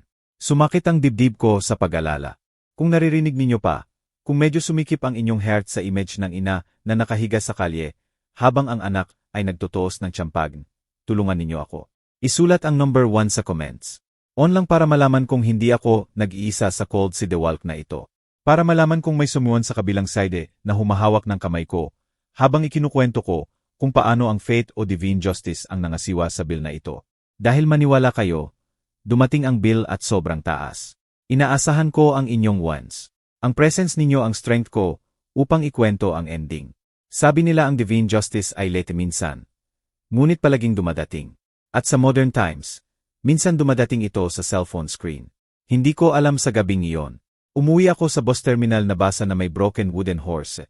sumakit ang dibdib ko sa pag-alala. Kung naririnig ninyo pa, kung medyo sumikip ang inyong heart sa image ng ina na nakahiga sa kalye, habang ang anak ay nagtutuos ng tiyampag, tulungan ninyo ako. Isulat ang number 1 sa comments. On lang para malaman kung hindi ako nag-iisa sa cold sidewalk na ito. Para malaman kung may sumuon sa kabilang side na humahawak ng kamay ko, habang ikinukwento ko kung paano ang fate o divine justice ang nangasiwa sa bill na ito. Dahil maniwala kayo, dumating ang bill at sobrang taas. Inaasahan ko ang inyong ones. Ang presence ninyo ang strength ko upang ikwento ang ending. Sabi nila ang divine justice ay late minsan. Ngunit palaging dumadating. At sa modern times, minsan dumadating ito sa cellphone screen. Hindi ko alam sa gabing iyon. Umuwi ako sa bus terminal na basa na may broken wooden horse.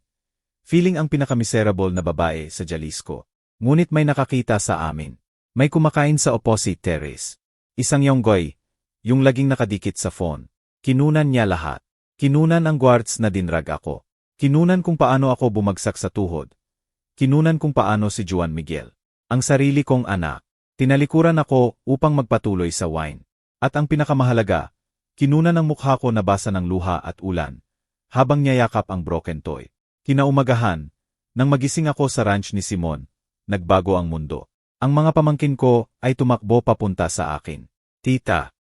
Feeling ang pinakamiserable na babae sa Jalisco. Ngunit may nakakita sa amin. May kumakain sa opposite terrace. Isang yonggoy, yung laging nakadikit sa phone. Kinunan niya lahat. Kinunan ang guards na dinrag ako. Kinunan kung paano ako bumagsak sa tuhod. Kinunan kung paano si Juan Miguel. Ang sarili kong anak. Tinalikuran ako upang magpatuloy sa wine. At ang pinakamahalaga, kinunan ang mukha ko na basa ng luha at ulan, habang niyayakap ang broken toy. Kinaumagahan, nang magising ako sa ranch ni Simon, nagbago ang mundo. Ang mga pamangkin ko ay tumakbo papunta sa akin. Tita,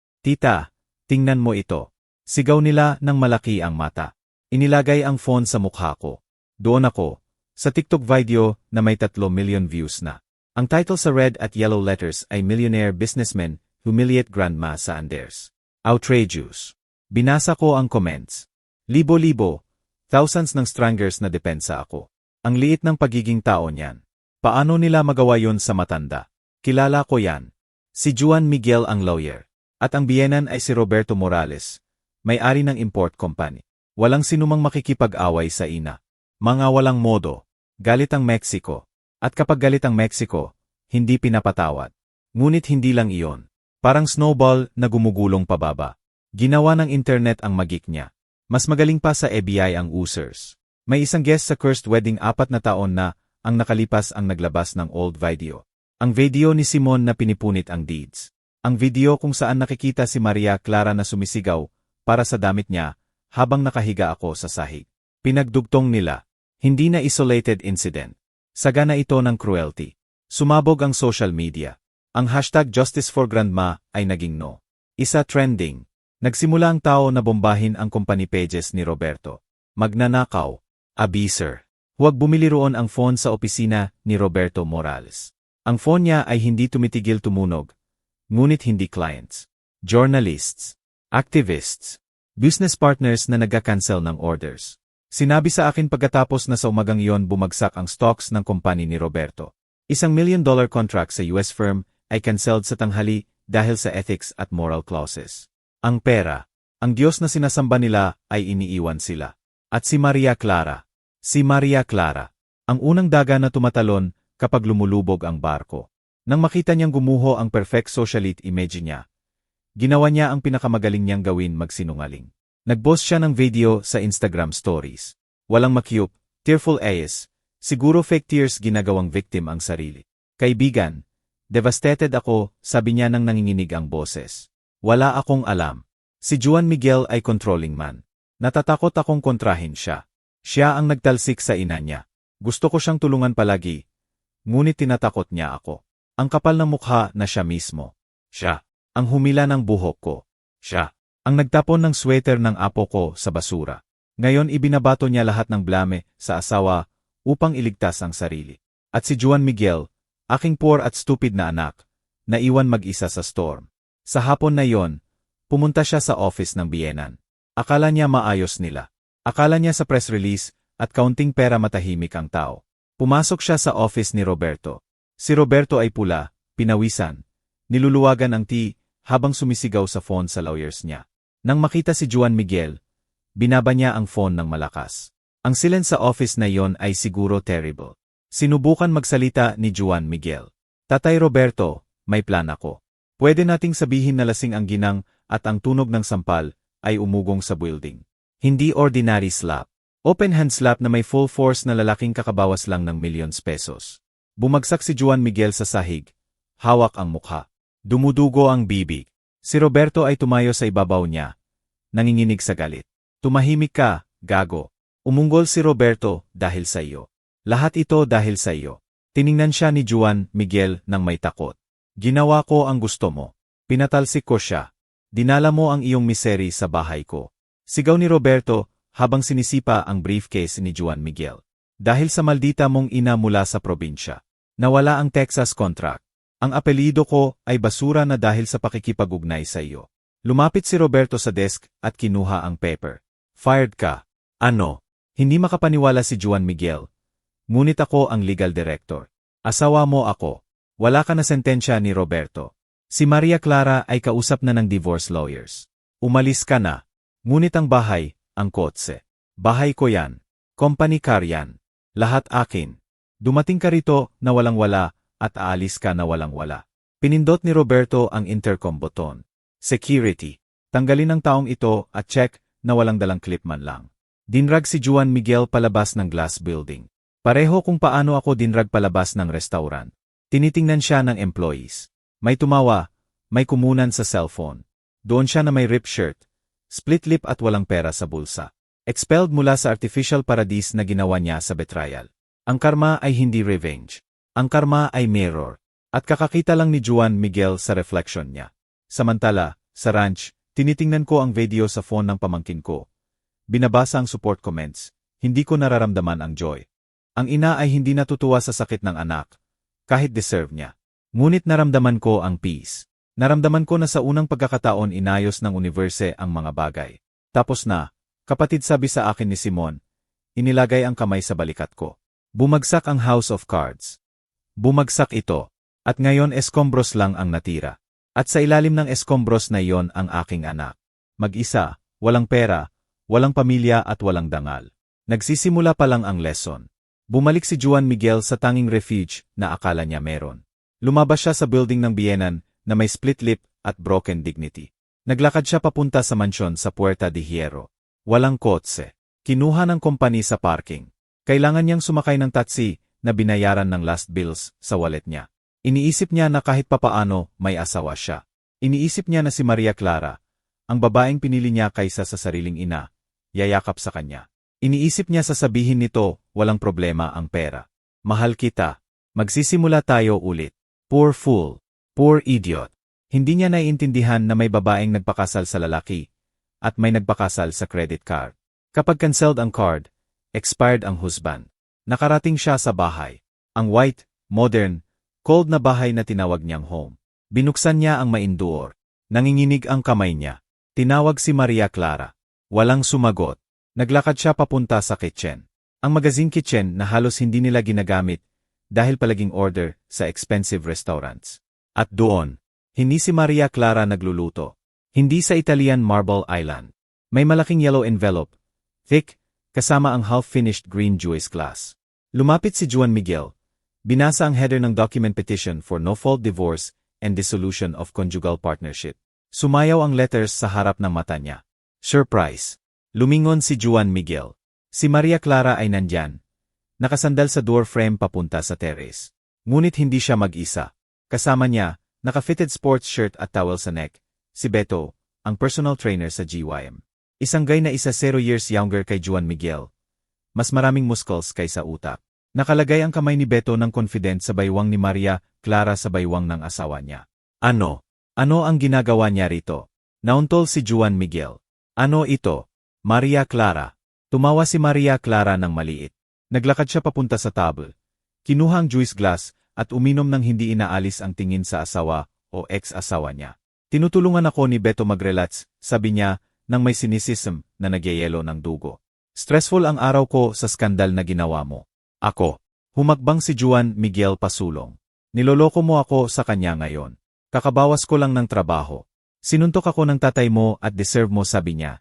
tingnan mo ito. Sigaw nila nang malaki ang mata. Inilagay ang phone sa mukha ko. Doon ako, sa TikTok video na may 3 million views na. Ang title sa red at yellow letters ay Millionaire Businessman Humiliate Grandma sa Andes. Outrageous. Binasa ko ang comments. Libo-libo, thousands ng strangers na depensa ako. Ang liit ng pagiging tao niyan. Paano nila magawa yon sa matanda? Kilala ko yan. Si Juan Miguel ang lawyer. At ang biyenan ay si Roberto Morales, may-ari ng import company. Walang sinumang makikipag-away sa ina. Mga walang modo. Galit ang Mexico. At kapag galit ang Mexico, hindi pinapatawad. Ngunit hindi lang iyon. Parang snowball na gumugulong pababa. Ginawa ng internet ang magik niya. Mas magaling pa sa FBI ang users. May isang guest sa Cursed Wedding 4 na taon na ang nakalipas ang naglabas ng old video. Ang video ni Simon na pinipunit ang deeds. Ang video kung saan nakikita si Maria Clara na sumisigaw para sa damit niya habang nakahiga ako sa sahig. Pinagdugtong nila. Hindi na isolated incident. Sagana ito ng cruelty. Sumabog ang social media. Ang hashtag Justice for Grandma ay naging no. Isa trending. Nagsimula ang tao na bombahin ang company pages ni Roberto. Magnanakaw. Abuser. Huwag bumili roon ang phone sa opisina ni Roberto Morales. Ang phone niya ay hindi tumitigil tumunog. Ngunit hindi clients. Journalists. Activists. Business partners na nagka-cancel ng orders. Sinabi sa akin pagkatapos na sa umagang iyon bumagsak ang stocks ng kompanya ni Roberto. $1 million contract sa US firm ay cancelled sa tanghali dahil sa ethics at moral clauses. Ang pera, ang Diyos na sinasamba nila ay iniiwan sila. At si Maria Clara. Si Maria Clara. Ang unang daga na tumatalon kapag lumulubog ang barko. Nang makita niyang gumuho ang perfect socialite image niya, ginawa niya ang pinakamagaling niyang gawin magsinungaling. Nag-post siya ng video sa Instagram stories. Walang makyup, tearful eyes, siguro fake tears ginagawang victim ang sarili. Kaibigan, devastated ako, sabi niya nang nanginginig ang boses. Wala akong alam. Si Juan Miguel ay controlling man. Natatakot akong kontrahin siya. Siya ang nagtalsik sa ina niya. Gusto ko siyang tulungan palagi. Ngunit tinatakot niya ako. Ang kapal ng mukha na siya mismo. Siya. Ang humila ng buhok ko. Siya. Ang nagtapon ng sweater ng apo ko sa basura. Ngayon ibinabato niya lahat ng blame sa asawa upang iligtas ang sarili. At si Juan Miguel, aking poor at stupid na anak, naiwan mag-isa sa storm. Sa hapon na yon, pumunta siya sa office ng biyenan. Akala niya maayos nila. Akala niya sa press release at kaunting pera matahimik ang tao. Pumasok siya sa office ni Roberto. Si Roberto ay pula, pinawisan, niluluwagan ang tea, habang sumisigaw sa phone sa lawyers niya. Nang makita si Juan Miguel, binaba niya ang phone ng malakas. Ang silence sa office na yon ay siguro terrible. Sinubukan magsalita ni Juan Miguel. Tatay Roberto, may plan ako. Pwede nating sabihin na lasing ang ginang at ang tunog ng sampal ay umugong sa building. Hindi ordinary slap. Open hand slap na may full force na lalaking kakabawas lang ng millions pesos. Bumagsak si Juan Miguel sa sahig. Hawak ang mukha. Dumudugo ang bibig. Si Roberto ay tumayo sa ibabaw niya. Nanginginig sa galit. Tumahimik ka, gago. Umunggol si Roberto dahil sa iyo. Lahat ito dahil sa iyo. Tiningnan siya ni Juan Miguel nang may takot. Ginawa ko ang gusto mo. Pinatalsik ko siya. Dinala mo ang iyong misery sa bahay ko. Sigaw ni Roberto habang sinisipa ang briefcase ni Juan Miguel. Dahil sa maldita mong ina mula sa probinsya. Nawala ang Texas contract. Ang apelyido ko ay basura na dahil sa pakikipag-ugnay sa iyo. Lumapit si Roberto sa desk at kinuha ang paper. Fired ka. Ano? Hindi makapaniwala si Juan Miguel. Ngunit ako ang legal director. Asawa mo ako. Wala ka na sentensya ni Roberto. Si Maria Clara ay kausap na ng divorce lawyers. Umalis ka na. Ngunit ang bahay, ang kotse. Bahay ko yan. Company car yan. Lahat akin. Dumating ka rito na walang-wala at aalis ka na walang-wala. Pinindot ni Roberto ang intercom button. Security. Tanggalin ang taong ito at check na walang dalang clip man lang. Dinrag si Juan Miguel palabas ng glass building. Pareho kung paano ako dinrag palabas ng restaurant. Tinitingnan siya ng employees. May tumawa, may kumunan sa cellphone. Doon siya na may ripped shirt, split lip at walang pera sa bulsa. Expelled mula sa artificial paradise na ginawa niya sa betrayal. Ang karma ay hindi revenge. Ang karma ay mirror. At kakakita lang ni Juan Miguel sa reflection niya. Samantala, sa ranch, tinitingnan ko ang video sa phone ng pamangkin ko. binabasa ang support comments, hindi ko nararamdaman ang joy. Ang ina ay hindi natutuwa sa sakit ng anak, kahit deserve niya. Ngunit naramdaman ko ang peace. Naramdaman ko na sa unang pagkakataon inayos ng universe ang mga bagay. Tapos na, kapatid, sabi sa akin ni Simon, inilagay ang kamay sa balikat ko. Bumagsak ang House of Cards. Bumagsak ito. At ngayon escombros lang ang natira. At sa ilalim ng escombros na iyon ang aking anak. Mag-isa, walang pera, walang pamilya at walang dangal. Nagsisimula pa lang ang lesson. Bumalik si Juan Miguel sa tanging refuge na akala niya meron. Lumabas siya sa building ng biyenan na may split lip at broken dignity. Naglakad siya papunta sa mansyon sa Puerta de Hierro. Walang kotse. Kinuha ng kompany sa parking. Kailangan niyang sumakay ng taxi na binayaran ng last bills sa wallet niya. Iniisip niya na kahit papaano may asawa siya. Iniisip niya na si Maria Clara, ang babaeng pinili niya kaysa sa sariling ina, yayakap sa kanya. Iniisip niya sasabihin nito, walang problema ang pera. Mahal kita. Magsisimula tayo ulit. Poor fool. Poor idiot. Hindi niya naiintindihan na may babaeng nagpakasal sa lalaki at may nagpakasal sa credit card. Kapag cancelled ang card, expired ang husband. Nakarating siya sa bahay. Ang white, modern, cold na bahay na tinawag niyang home. Binuksan niya ang maindoor. Nanginginig ang kamay niya. Tinawag si Maria Clara. Walang sumagot. Naglakad siya papunta sa kitchen. Ang magazine kitchen na halos hindi nila ginagamit dahil palaging order sa expensive restaurants. At doon, hindi si Maria Clara nagluluto. Hindi sa Italian Marble Island. May malaking yellow envelope, thick, kasama ang half-finished green juice glass. Lumapit si Juan Miguel. Binasa ang header ng document petition for no-fault divorce and dissolution of conjugal partnership. Sumayaw ang letters sa harap ng mata niya. Surprise! Lumingon si Juan Miguel. Si Maria Clara ay nandyan. Nakasandal sa door frame papunta sa terrace. Ngunit hindi siya mag-isa. Kasama niya, naka-fitted sports shirt at towel sa neck, si Beto, ang personal trainer sa GYM. Isang guy na 0 years younger kay Juan Miguel. Mas maraming muscles kaysa utak. Nakalagay ang kamay ni Beto ng confident sa baywang ni Maria Clara sa baywang ng asawa niya. Ano? Ano ang ginagawa niya rito? Nauntol si Juan Miguel. Ano ito? Maria Clara. Tumawa si Maria Clara ng maliit. Naglakad siya papunta sa table. Kinuha ang juice glass at uminom ng hindi inaalis ang tingin sa asawa o ex-asawa niya. Tinutulungan ako ni Beto mag-relax, sabi niya, nang may cynicism na nagyayelo ng dugo. Stressful ang araw ko sa skandal na ginawa mo. Ako. Humakbang si Juan Miguel pasulong. Niloloko mo ako sa kanya ngayon. Kakabawas ko lang ng trabaho. Sinuntok ako ng tatay mo at deserve mo, sabi niya.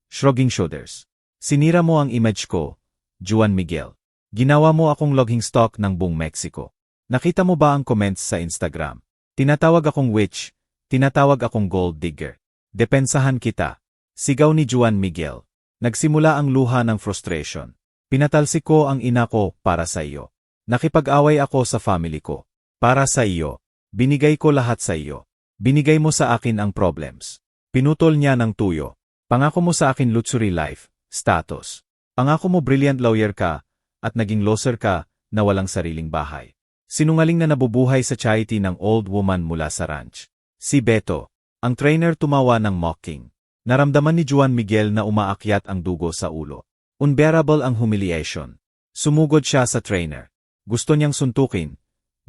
Shrugging shoulders. Sinira mo ang image ko, Juan Miguel. Ginawa mo akong logging stock ng buong Mexico. Nakita mo ba ang comments sa Instagram? Tinatawag akong witch, tinatawag akong gold digger. Depensahan kita. Sigaw ni Juan Miguel. Nagsimula ang luha ng frustration. Pinatalsik ko ang ina ko para sa iyo. Nakipag-away ako sa family ko. Para sa iyo. Binigay ko lahat sa iyo. Binigay mo sa akin ang problems. Pinutol niya ng tuyo. Pangako mo sa akin luxury life, status. Pangako mo brilliant lawyer ka, at naging loser ka na walang sariling bahay. Sinungaling na nabubuhay sa charity ng old woman mula sa ranch. Si Beto, ang trainer, tumawa ng mocking. Naramdaman ni Juan Miguel na umaakyat ang dugo sa ulo. Unbearable ang humiliation. Sumugod siya sa trainer. Gusto niyang suntukin.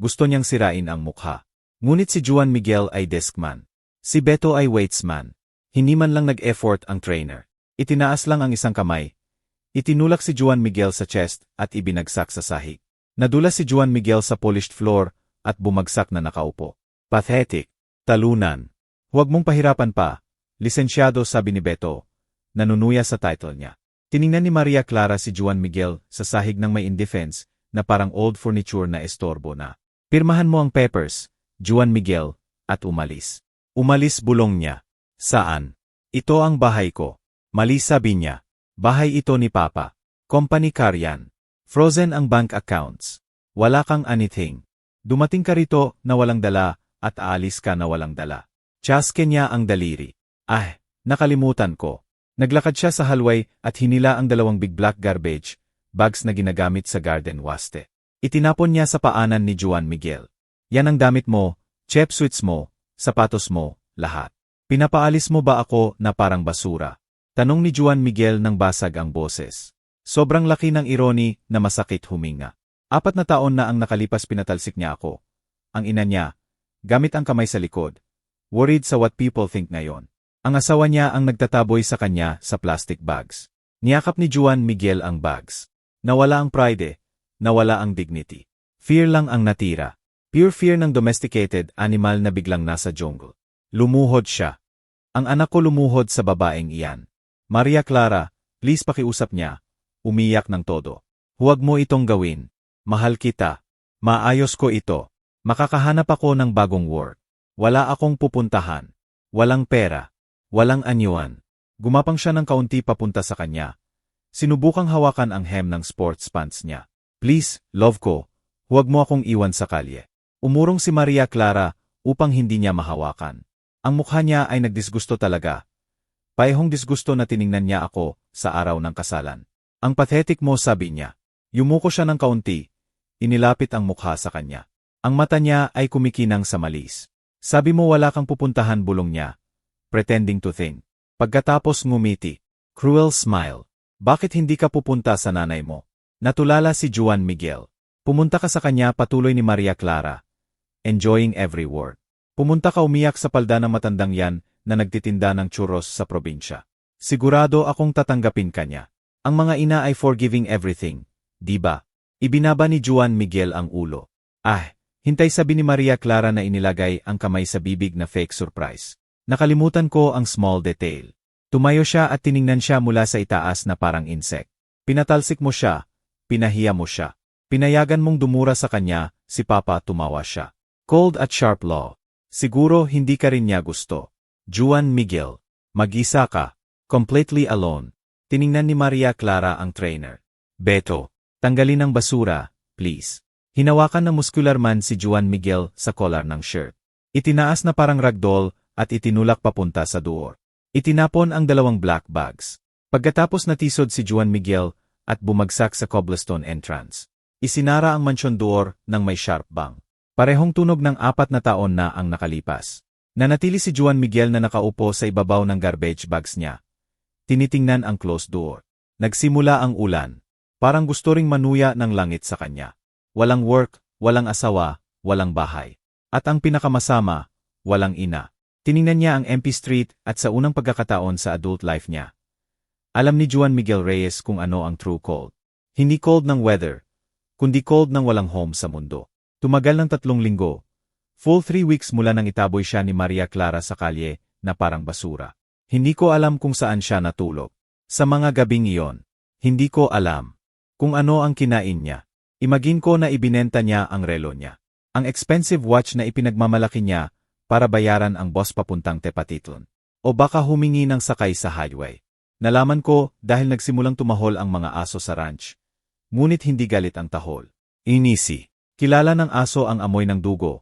Gusto niyang sirain ang mukha. Ngunit si Juan Miguel ay deskman. Si Beto ay waitsman. Hindi man lang nag-effort ang trainer. Itinaas lang ang isang kamay. Itinulak si Juan Miguel sa chest at ibinagsak sa sahig. Nadulas si Juan Miguel sa polished floor at bumagsak na nakaupo. Pathetic. Talunan. Huwag mong pahirapan pa. Lisensyado, sabi ni Beto. Nanunuya sa title niya. Tiningnan ni Maria Clara si Juan Miguel sa sahig ng may indefense na parang old furniture na estorbo na. Pirmahan mo ang papers, Juan Miguel, at umalis. Umalis, bulong niya. Saan? Ito ang bahay ko. Mali, sabi niya. Bahay ito ni Papa. Company car yan. Frozen ang bank accounts. Wala kang anything. Dumating ka rito na walang dala at aalis ka na walang dala. Tsaske niya ang daliri. Nakalimutan ko. Naglakad siya sa hallway at hinila ang 2 big black garbage bags na ginagamit sa garden waste. Itinapon niya sa paanan ni Juan Miguel. Yan ang damit mo, chep suits mo, sapatos mo, lahat. Pinapaalis mo ba ako na parang basura? Tanong ni Juan Miguel nang basag ang boses. Sobrang laki ng irony na masakit huminga. 4 na taon na ang nakalipas pinatalsik niya ako. Ang ina niya, gamit ang kamay sa likod. Worried sa what people think ngayon. Ang asawa niya ang nagtataboy sa kanya sa plastic bags. Niyakap ni Juan Miguel ang bags. Nawala ang pride, nawala ang dignity. Fear lang ang natira. Pure fear ng domesticated animal na biglang nasa jungle. Lumuhod siya. Ang anak ko lumuhod sa babaeng iyan. Maria Clara, please pakiusap niya. Umiyak ng todo. Huwag mo itong gawin. Mahal kita. Maayos ko ito. Makakahanap ako ng bagong work. Wala akong pupuntahan. Walang pera. Walang anyuan. Gumapang siya ng kaunti papunta sa kanya. Sinubukang hawakan ang hem ng sports pants niya. Please, love ko. Huwag mo akong iwan sa kalye. Umurong si Maria Clara upang hindi niya mahawakan. Ang mukha niya ay nagdisgusto talaga. Paehong disgusto na tiningnan niya ako sa araw ng kasalan. Ang pathetic mo, sabi niya. Yumuko siya ng kaunti. Inilapit ang mukha sa kanya. Ang mata niya ay kumikinang sa malis. Sabi mo wala kang pupuntahan, bulong niya. Pretending to think. Pagkatapos ngumiti. Cruel smile. Bakit hindi ka pupunta sa nanay mo? Natulala si Juan Miguel. Pumunta ka sa kanya, patuloy ni Maria Clara. Enjoying every word. Pumunta ka, umiyak sa palda ng matandang yan na nagtitinda ng churros sa probinsya. Sigurado akong tatanggapin ka niya. Ang mga ina ay forgiving everything, di ba? Ibinaba ni Juan Miguel ang ulo. Hintay, sabi ni Maria Clara na inilagay ang kamay sa bibig na fake surprise. Nakalimutan ko ang small detail. Tumayo siya at tiningnan siya mula sa itaas na parang insect. Pinatalsik mo siya, pinahiya mo siya. Pinayagan mong dumura sa kanya, si Papa, tumawa siya. Cold at sharp law. Siguro hindi ka rin niya gusto. Juan Miguel, mag-isa ka, completely alone. Tiningnan ni Maria Clara ang trainer. Beto, tanggalin ang basura, please. Hinawakan ng muscular man si Juan Miguel sa collar ng shirt. Itinaas na parang ragdoll at itinulak papunta sa door. Itinapon ang 2 black bags. Pagkatapos natisod si Juan Miguel at bumagsak sa cobblestone entrance. Isinara ang mansyon door ng may sharp bang. Parehong tunog ng 4 na taon na ang nakalipas. Nanatili si Juan Miguel na nakaupo sa ibabaw ng garbage bags niya. Tinitingnan ang closed door. Nagsimula ang ulan. Parang gusto ring manuya ng langit sa kanya. Walang work, walang asawa, walang bahay. At ang pinakamasama, walang ina. Tiningnan niya ang empty street at sa unang pagkakataon sa adult life niya. Alam ni Juan Miguel Reyes kung ano ang true cold. Hindi cold ng weather, kundi cold ng walang home sa mundo. Tumagal ng 3 linggo. Full 3 weeks mula nang itaboy siya ni Maria Clara sa kalye na parang basura. Hindi ko alam kung saan siya natulog. Sa mga gabing iyon, hindi ko alam kung ano ang kinain niya. Imagine ko na ibinenta niya ang relo niya. Ang expensive watch na ipinagmamalaki niya para bayaran ang boss papuntang Tepatitlon. O baka humingi ng sakay sa highway. Nalaman ko dahil nagsimulang tumahol ang mga aso sa ranch. Ngunit hindi galit ang tahol. Inisi. Kilala ng aso ang amoy ng dugo.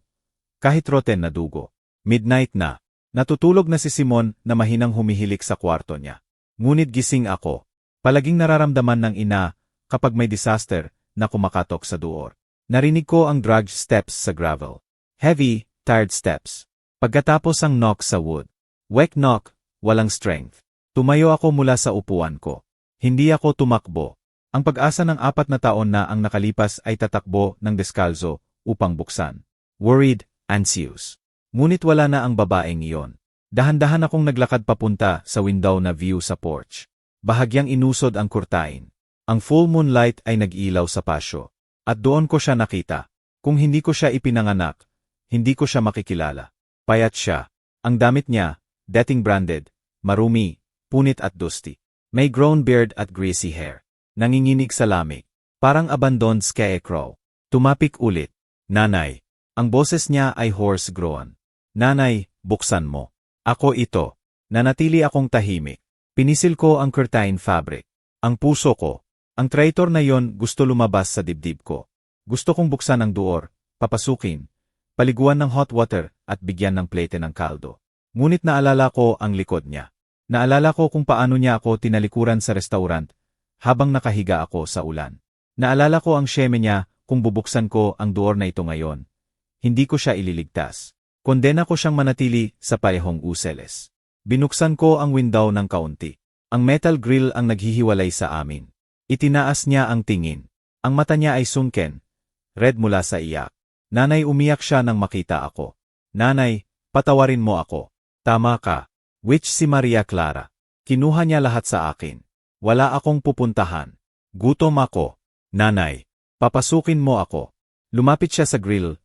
Kahit rotten na dugo. Midnight na. Natutulog na si Simon na mahinang humihilik sa kwarto niya. Ngunit gising ako. Palaging nararamdaman ng ina kapag may disaster na kumakatok sa door. Narinig ko ang dragged steps sa gravel. Heavy, tired steps. Pagkatapos ang knock sa wood. Weak knock, walang strength. Tumayo ako mula sa upuan ko. Hindi ako tumakbo. Ang pag-asa ng 4 na taon na ang nakalipas ay tatakbo ng deskalzo upang buksan. Worried, anxious. Ngunit wala na ang babaeng iyon. Dahan-dahan akong naglakad papunta sa window na view sa porch. Bahagyang inusod ang kurtain. Ang full moonlight ay nag-ilaw sa pasyo. At doon ko siya nakita. Kung hindi ko siya ipinanganak, hindi ko siya makikilala. Payat siya. Ang damit niya, dating branded, marumi, punit at dusty. May grown beard at greasy hair. Nanginginig sa lamig. Parang abandoned scarecrow. Tumapik ulit. Nanay. Ang boses niya ay hoarse groan. Nanay, buksan mo. Ako ito. Nanatili akong tahimik. Pinisil ko ang curtain fabric. Ang puso ko. Ang traitor na yon gusto lumabas sa dibdib ko. Gusto kong buksan ang door, papasukin, paliguan ng hot water at bigyan ng plate ng kaldo. Ngunit naalala ko ang likod niya. Naalala ko kung paano niya ako tinalikuran sa restaurant habang nakahiga ako sa ulan. Naalala ko ang sheme niya kung bubuksan ko ang door na ito ngayon. Hindi ko siya ililigtas. Kondena ko siyang manatili sa parehong useles. Binuksan ko ang window ng kaunti. Ang metal grill ang naghihiwalay sa amin. Itinaas niya ang tingin. Ang mata niya ay sunken, red mula sa iyak. Nanay, umiyak siya nang makita ako. Nanay, patawarin mo ako. Tama ka. Which si Maria Clara. Kinuha niya lahat sa akin. Wala akong pupuntahan. Gutom ako. Nanay, papasukin mo ako. Lumapit siya sa grill.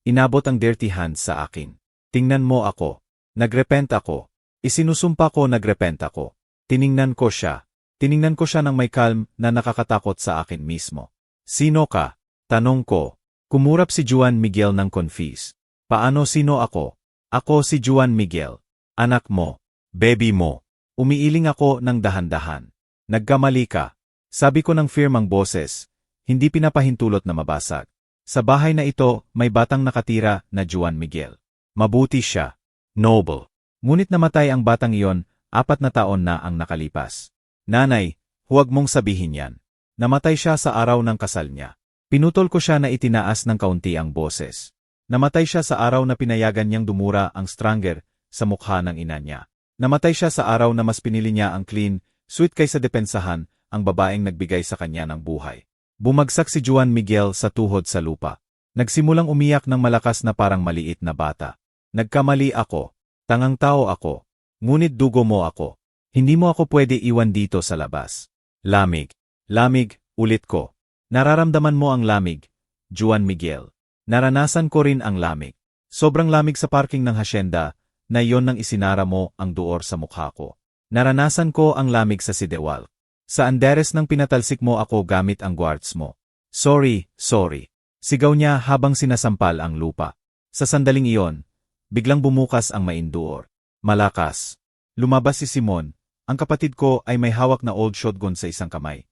Inabot ang dirty hands sa akin. Tingnan mo ako. Nagrepent ako. Isinusumpa ko nagrepent ako. Tiningnan ko siya. Tiningnan ko siya ng may calm na nakakatakot sa akin mismo. Sino ka? Tanong ko. Kumurap si Juan Miguel ng confuse. Paano sino ako? Ako si Juan Miguel. Anak mo. Baby mo. Umiiling ako ng dahan-dahan. Nagkamali ka. Sabi ko ng firmang boses. Hindi pinapahintulot na mabasag. Sa bahay na ito, may batang nakatira na Juan Miguel. Mabuti siya. Noble. Ngunit namatay ang batang iyon, 4 na taon na ang nakalipas. Nanay, huwag mong sabihin yan. Namatay siya sa araw ng kasal niya. Pinutol ko siya na itinaas ng kaunti ang boses. Namatay siya sa araw na pinayagan niyang dumura ang stranger sa mukha ng ina niya. Namatay siya sa araw na mas pinili niya ang clean, sweet kaysa depensahan ang babaeng nagbigay sa kanya ng buhay. Bumagsak si Juan Miguel sa tuhod sa lupa. Nagsimulang umiyak ng malakas na parang maliit na bata. Nagkamali ako. Tangang tao ako. Ngunit dugo mo ako. Hindi mo ako pwede iwan dito sa labas. Lamig. Lamig, ulit ko. Nararamdaman mo ang lamig, Juan Miguel. Naranasan ko rin ang lamig. Sobrang lamig sa parking ng hasyenda na iyon nang isinara mo ang duor sa mukha ko. Naranasan ko ang lamig sa sidewalk. Sa Anderes nang pinatalsik mo ako gamit ang guards mo. Sorry, sorry. Sigaw niya habang sinasampal ang lupa. Sa sandaling iyon, biglang bumukas ang maindoor. Malakas. Lumabas si Simon. Ang kapatid ko ay may hawak na old shotgun sa isang kamay.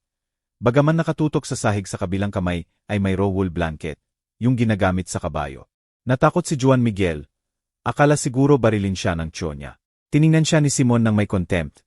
Bagaman nakatutok sa sahig sa kabilang kamay ay may raw wool blanket, yung ginagamit sa kabayo. Natakot si Juan Miguel. Akala siguro barilin siya ng tiyo niya. Tiningnan siya ni Simon ng may contempt.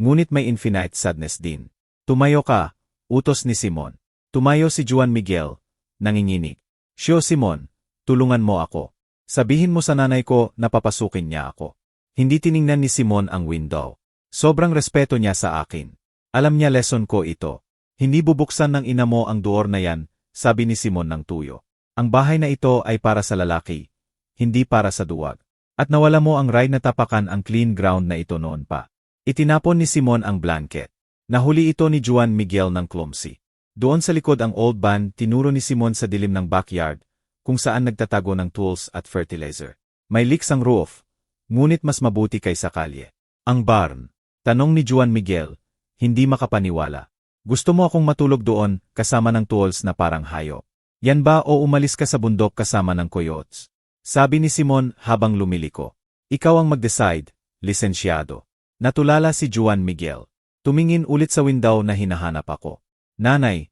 Ngunit may infinite sadness din. Tumayo ka, utos ni Simon. Tumayo si Juan Miguel, nanginginig. Siyo Simon, tulungan mo ako. Sabihin mo sa nanay ko na papasukin niya ako. Hindi tiningnan ni Simon ang window. Sobrang respeto niya sa akin. Alam niya lesson ko ito. Hindi bubuksan ng ina mo ang door na yan, sabi ni Simon ng tuyo. Ang bahay na ito ay para sa lalaki, hindi para sa duwag. At nawala mo ang right na tapakan ang clean ground na ito noon pa. Itinapon ni Simon ang blanket. Nahuli ito ni Juan Miguel ng clumsy. Doon sa likod ang old van, tinuro ni Simon sa dilim ng backyard, kung saan nagtatago ng tools at fertilizer. May leaks ang roof, ngunit mas mabuti kaysa kalye. Ang barn. Tanong ni Juan Miguel, hindi makapaniwala. Gusto mo akong matulog doon, kasama ng tools na parang hayop? Yan ba o umalis ka sa bundok kasama ng coyotes? Sabi ni Simon habang lumiliko. Ikaw ang mag-decide, lisensyado. Natulala si Juan Miguel. Tumingin ulit sa window na hinahanap ako. Nanay,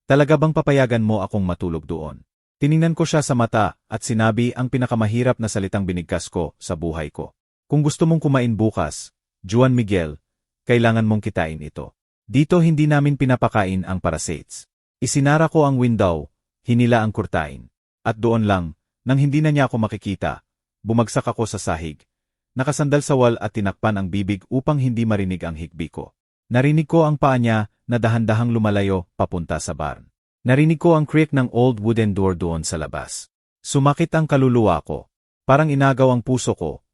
talaga bang papayagan mo akong matulog doon? Tiningnan ko siya sa mata at sinabi ang pinakamahirap na salitang binigkas ko sa buhay ko. Kung gusto mong kumain bukas, Juan Miguel, kailangan mong kitain ito. Dito hindi namin pinapakain ang parasites. Isinara ko ang window, hinila ang kurtain. At doon lang, nang hindi na niya ako makikita, bumagsak ako sa sahig. Nakasandal sa wall at tinakpan ang bibig upang hindi marinig ang hikbi ko. Narinig ko ang paa niya na dahan-dahang lumalayo papunta sa barn. Narinig ko ang creak ng old wooden door doon sa labas. Sumakit ang kaluluwa ko. Parang inagaw ang puso ko.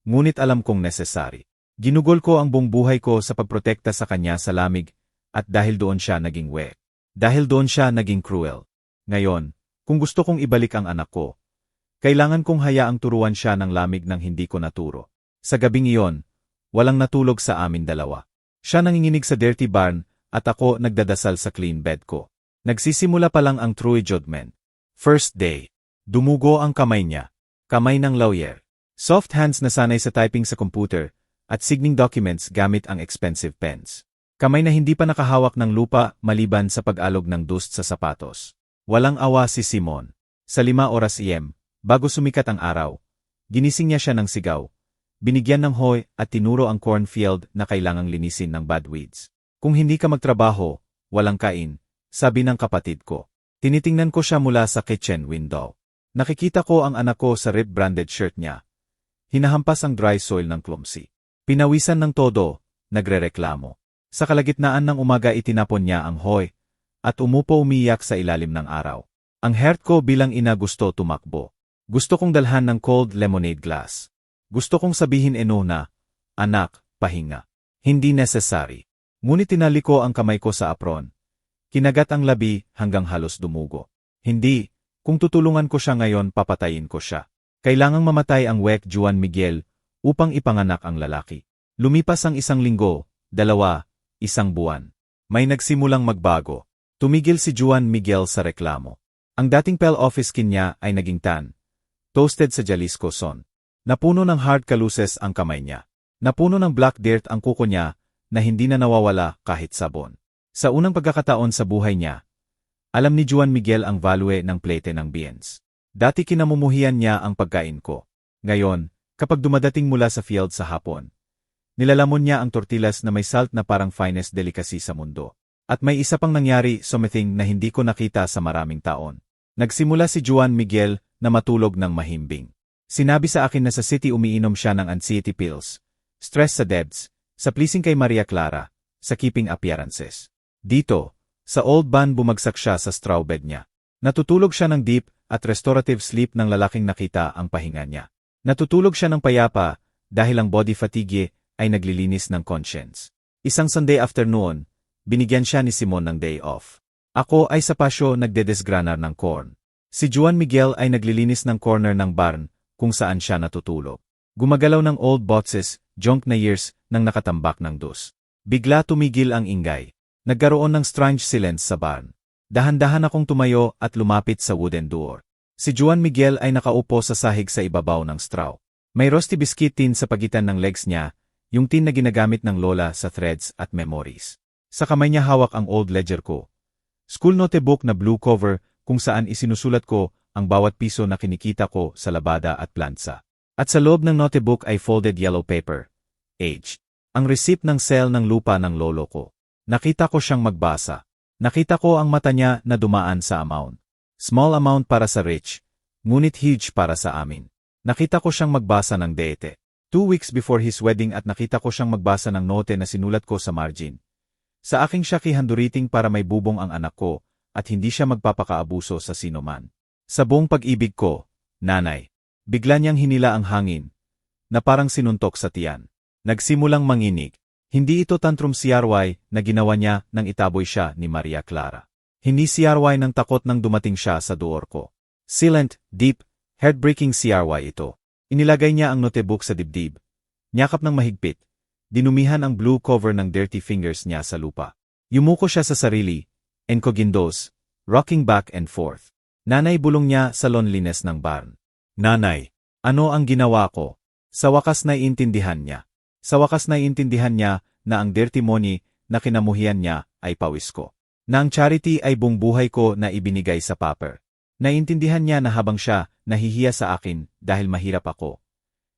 Ngunit alam kong necessary. Ginugol ko ang buong buhay ko sa pagprotekta sa kanya sa lamig, at dahil doon siya naging weak. Dahil doon siya naging cruel. Ngayon, kung gusto kong ibalik ang anak ko, kailangan kong hayaang turuan siya ng lamig ng hindi ko naturo. Sa gabing iyon, walang natulog sa amin dalawa. Siya nanginginig sa dirty barn, at ako nagdadasal sa clean bed ko. Nagsisimula pa lang ang true judgment. First day. Dumugo ang kamay niya. Kamay ng lawyer. Soft hands na sanay sa typing sa computer, at signing documents gamit ang expensive pens. Kamay na hindi pa nakahawak ng lupa maliban sa pag-alog ng dust sa sapatos. Walang awa si Simon. Sa 5 oras AM, bago sumikat ang araw, ginising niya siya ng sigaw. Binigyan ng hoy at tinuro ang cornfield na kailangang linisin ng bad weeds. Kung hindi ka magtrabaho, walang kain, sabi ng kapatid ko. Tinitingnan ko siya mula sa kitchen window. Nakikita ko ang anak ko sa rib-branded shirt niya. Hinahampas ang dry soil ng clumsy. Pinawisan ng todo, nagrereklamo. Sa kalagitnaan ng umaga itinapon niya ang hoy, at umupo umiyak sa ilalim ng araw. Ang heart ko bilang ina gusto tumakbo. Gusto kong dalhan ng cold lemonade glass. Gusto kong sabihin na, anak, pahinga. Hindi necessary. Ngunit tinali ko ang kamay ko sa apron. Kinagat ang labi hanggang halos dumugo. Hindi, kung tutulungan ko siya ngayon papatayin ko siya. Kailangang mamatay ang Wek Juan Miguel upang ipanganak ang lalaki. Lumipas ang 1 linggo, 2, 1 buwan. May nagsimulang magbago. Tumigil si Juan Miguel sa reklamo. Ang dating pel office skin niya ay naging tan. Toasted sa Jalisco Son. Napuno ng hard kaluses ang kamay niya. Napuno ng black dirt ang kuko niya na hindi na nawawala kahit sabon. Sa unang pagkakataon sa buhay niya, alam ni Juan Miguel ang value ng plate ng beans. Dati kinamumuhian niya ang pagkain ko. Ngayon, kapag dumadating mula sa field sa hapon, nilalamon niya ang tortillas na may salt na parang finest delicacy sa mundo. At may isa pang nangyari, something na hindi ko nakita sa maraming taon. Nagsimula si Juan Miguel na matulog ng mahimbing. Sinabi sa akin na sa city umiinom siya ng anxiety pills, stress sa debts, sa pleasing kay Maria Clara, sa keeping appearances. Dito, sa old ban bumagsak siya sa straw bed niya. Natutulog siya ng deep at restorative sleep ng lalaking nakita ang pahinga niya. Natutulog siya ng payapa dahil ang body fatigue ay naglilinis ng conscience. Isang Sunday afternoon, binigyan siya ni Simon ng day off. Ako ay sa pasyo nagdedesgranar ng corn. Si Juan Miguel ay naglilinis ng corner ng barn kung saan siya natutulog. Gumagalaw ng old boxes, junk na years nang nakatambak ng dus. Bigla tumigil ang ingay. Nagkaroon ng strange silence sa barn. Dahan-dahan akong tumayo at lumapit sa wooden door. Si Juan Miguel ay nakaupo sa sahig sa ibabaw ng straw. May rusty biscuit tin sa pagitan ng legs niya, yung tin na ginagamit ng lola sa threads at memories. Sa kamay niya hawak ang old ledger ko. School notebook na blue cover kung saan isinusulat ko ang bawat piso na kinikita ko sa labada at plansa. At sa loob ng notebook ay folded yellow paper. Age. Ang receipt ng sale ng lupa ng lolo ko. Nakita ko siyang magbasa. Nakita ko ang mata niya na dumaan sa amount. Small amount para sa rich, ngunit huge para sa amin. Nakita ko siyang magbasa ng dete. 2 weeks before his wedding at nakita ko siyang magbasa ng note na sinulat ko sa margin. Sa aking siya kihanduriting para may bubong ang anak ko at hindi siya magpapakaabuso sa sinuman. Sa buong pag-ibig ko, nanay, bigla niyang hinila ang hangin, na parang sinuntok sa tiyan. Nagsimulang manginig. Hindi ito tantrum CRY na ginawa niya nang itaboy siya ni Maria Clara. Hindi CRY ng takot nang dumating siya sa door ko. Silent, deep, heartbreaking CRY ito. Inilagay niya ang notebook sa dibdib. Nyakap ng mahigpit. Dinumihan ang blue cover ng dirty fingers niya sa lupa. Yumuko siya sa sarili, encogindos, rocking back and forth. Nanay, bulong niya sa loneliness ng barn. Nanay, ano ang ginawa ko? Sa wakas naiintindihan niya. Sa wakas naiintindihan niya na ang dirty money na kinamuhian niya ay pawis ko. Na ang charity ay buong buhay ko na ibinigay sa paper. Naiintindihan niya na habang siya nahihiya sa akin dahil mahirap ako.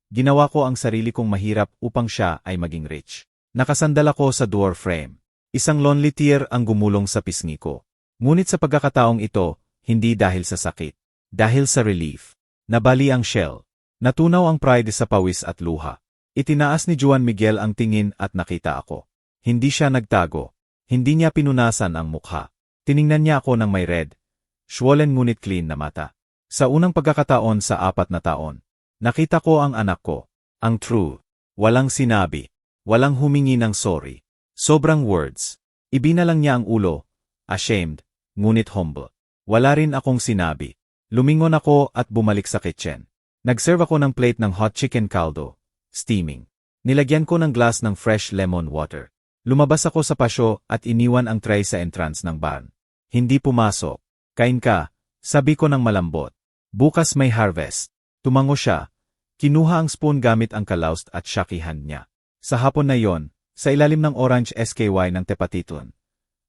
Ginawa ko ang sarili kong mahirap upang siya ay maging rich. Nakasandal ako sa door frame. Isang lonely tear ang gumulong sa pisngi ko. Ngunit sa pagkakataong ito, hindi dahil sa sakit. Dahil sa relief. Nabali ang shell. Natunaw ang pride sa pawis at luha. Itinaas ni Juan Miguel ang tingin at nakita ako. Hindi siya nagtago. Hindi niya pinunasan ang mukha. Tiningnan niya ako ng may red, swollen ngunit clean na mata. Sa unang pagkakataon sa 4 na taon, nakita ko ang anak ko. Ang true. Walang sinabi. Walang humingi ng sorry. Sobrang words. Ibinalang niya ang ulo. Ashamed, ngunit humble. Wala rin akong sinabi. Lumingon ako at bumalik sa kitchen. Nagserve ako ng plate ng hot chicken caldo. Steaming. Nilagyan ko ng glass ng fresh lemon water. Lumabas ako sa pasyo at iniwan ang tray sa entrance ng barn. Hindi pumasok. Kain ka, sabi ko ng malambot. Bukas may harvest. Tumango siya. Kinuha ang spoon gamit ang kalaust at shakihan niya. Sa hapon na yon, sa ilalim ng orange SKY ng tepatiton,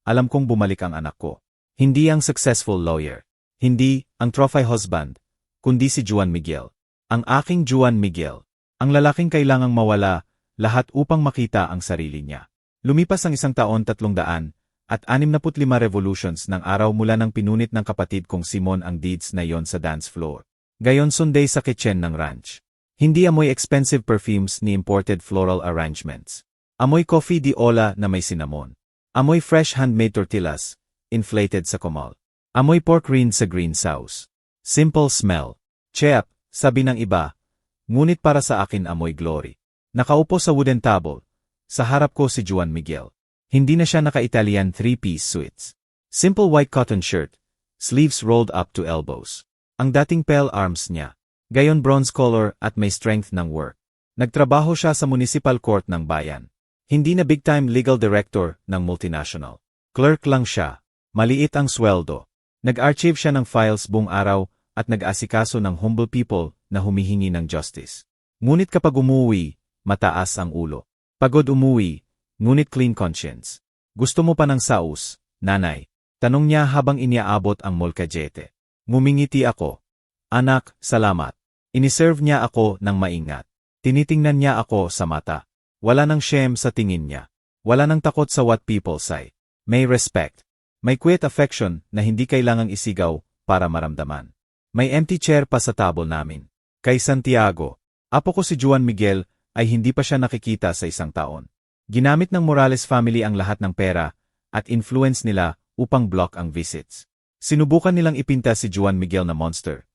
alam kong bumalik ang anak ko. Hindi ang successful lawyer. Hindi ang trophy husband, kundi si Juan Miguel. Ang aking Juan Miguel. Ang lalaking kailangang mawala, lahat upang makita ang sarili niya. Lumipas ang 1 taon 300 at 65 revolutions ng araw mula nang pinunit ng kapatid kong Simon ang deeds na yon sa dance floor. Gayon Sunday sa kitchen ng ranch. Hindi amoy expensive perfumes ni imported floral arrangements. Amoy coffee di ola na may cinnamon. Amoy fresh handmade tortillas, inflated sa komal. Amoy pork rind sa green sauce. Simple smell. Cheap, sabi ng iba. Ngunit para sa akin amoy glory. Nakaupo sa wooden table. Sa harap ko si Juan Miguel. Hindi na siya naka-Italian three-piece suits. Simple white cotton shirt. Sleeves rolled up to elbows. Ang dating pale arms niya. Gayon bronze color at may strength ng work. Nagtrabaho siya sa municipal court ng bayan. Hindi na big-time legal director ng multinational. Clerk lang siya. Maliit ang sweldo. Nag-archive siya ng files buong araw at nag-asikaso ng humble people na humihingi ng justice. Ngunit kapag umuwi, mataas ang ulo. Pagod umuwi, ngunit clean conscience. Gusto mo pa ng saus, nanay? Tanong niya habang iniaabot ang molcajete. Ngumingiti ako. Anak, salamat. Iniserve niya ako ng maingat. Tinitingnan niya ako sa mata. Wala nang shame sa tingin niya. Wala nang takot sa what people say. May respect. May quiet affection na hindi kailangang isigaw para maramdaman. May empty chair pa sa table namin. Kay Santiago, apo ko si Juan Miguel, ay hindi pa siya nakikita sa isang taon. Ginamit ng Morales family ang lahat ng pera at influence nila upang block ang visits. Sinubukan nilang ipinta si Juan Miguel na monster.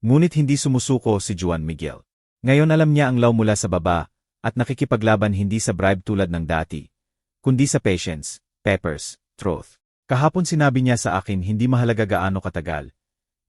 Ngunit hindi sumusuko si Juan Miguel. Ngayon alam niya ang law mula sa baba at nakikipaglaban hindi sa bribe tulad ng dati, kundi sa patience, peppers, truth. Kahapon sinabi niya sa akin hindi mahalaga gaano katagal.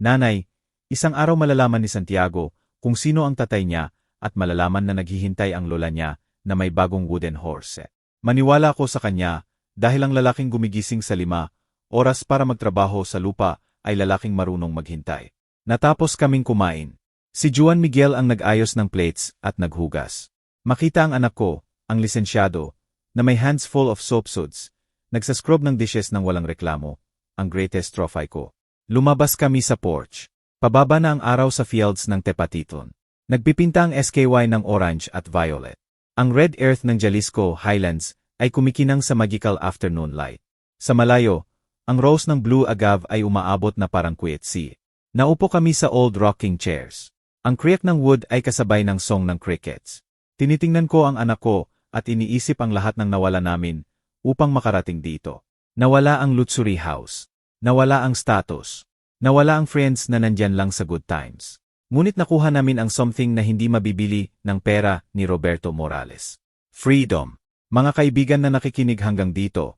Nanay, isang araw malalaman ni Santiago kung sino ang tatay niya at malalaman na naghihintay ang lola niya na may bagong wooden horse. Maniwala ako sa kanya dahil ang lalaking gumigising sa 5 oras para magtrabaho sa lupa ay lalaking marunong maghintay. Natapos kaming kumain. Si Juan Miguel ang nag-ayos ng plates at naghugas. Makita ang anak ko, ang lisensyado, na may hands full of soap suds, nagsascrub ng dishes ng walang reklamo, ang greatest trophy ko. Lumabas kami sa porch. Pababa na ang araw sa fields ng Tepatitlon. Nagpipinta ang SKY ng orange at violet. Ang red earth ng Jalisco Highlands ay kumikinang sa magical afternoon light. Sa malayo, ang rose ng blue agave ay umaabot na parang quiet sea. Naupo kami sa old rocking chairs. Ang creak ng wood ay kasabay ng song ng crickets. Tinitingnan ko ang anak ko at iniisip ang lahat ng nawala namin upang makarating dito. Nawala ang luxury house. Nawala ang status. Nawala ang friends na nandyan lang sa good times. Ngunit nakuha namin ang something na hindi mabibili ng pera ni Roberto Morales. Freedom. Mga kaibigan na nakikinig hanggang dito,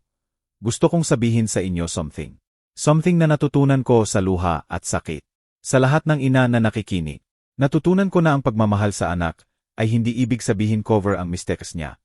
gusto kong sabihin sa inyo something. Something na natutunan ko sa luha at sakit. Sa lahat ng ina na nakikinig, natutunan ko na ang pagmamahal sa anak ay hindi ibig sabihin cover ang mistakes niya.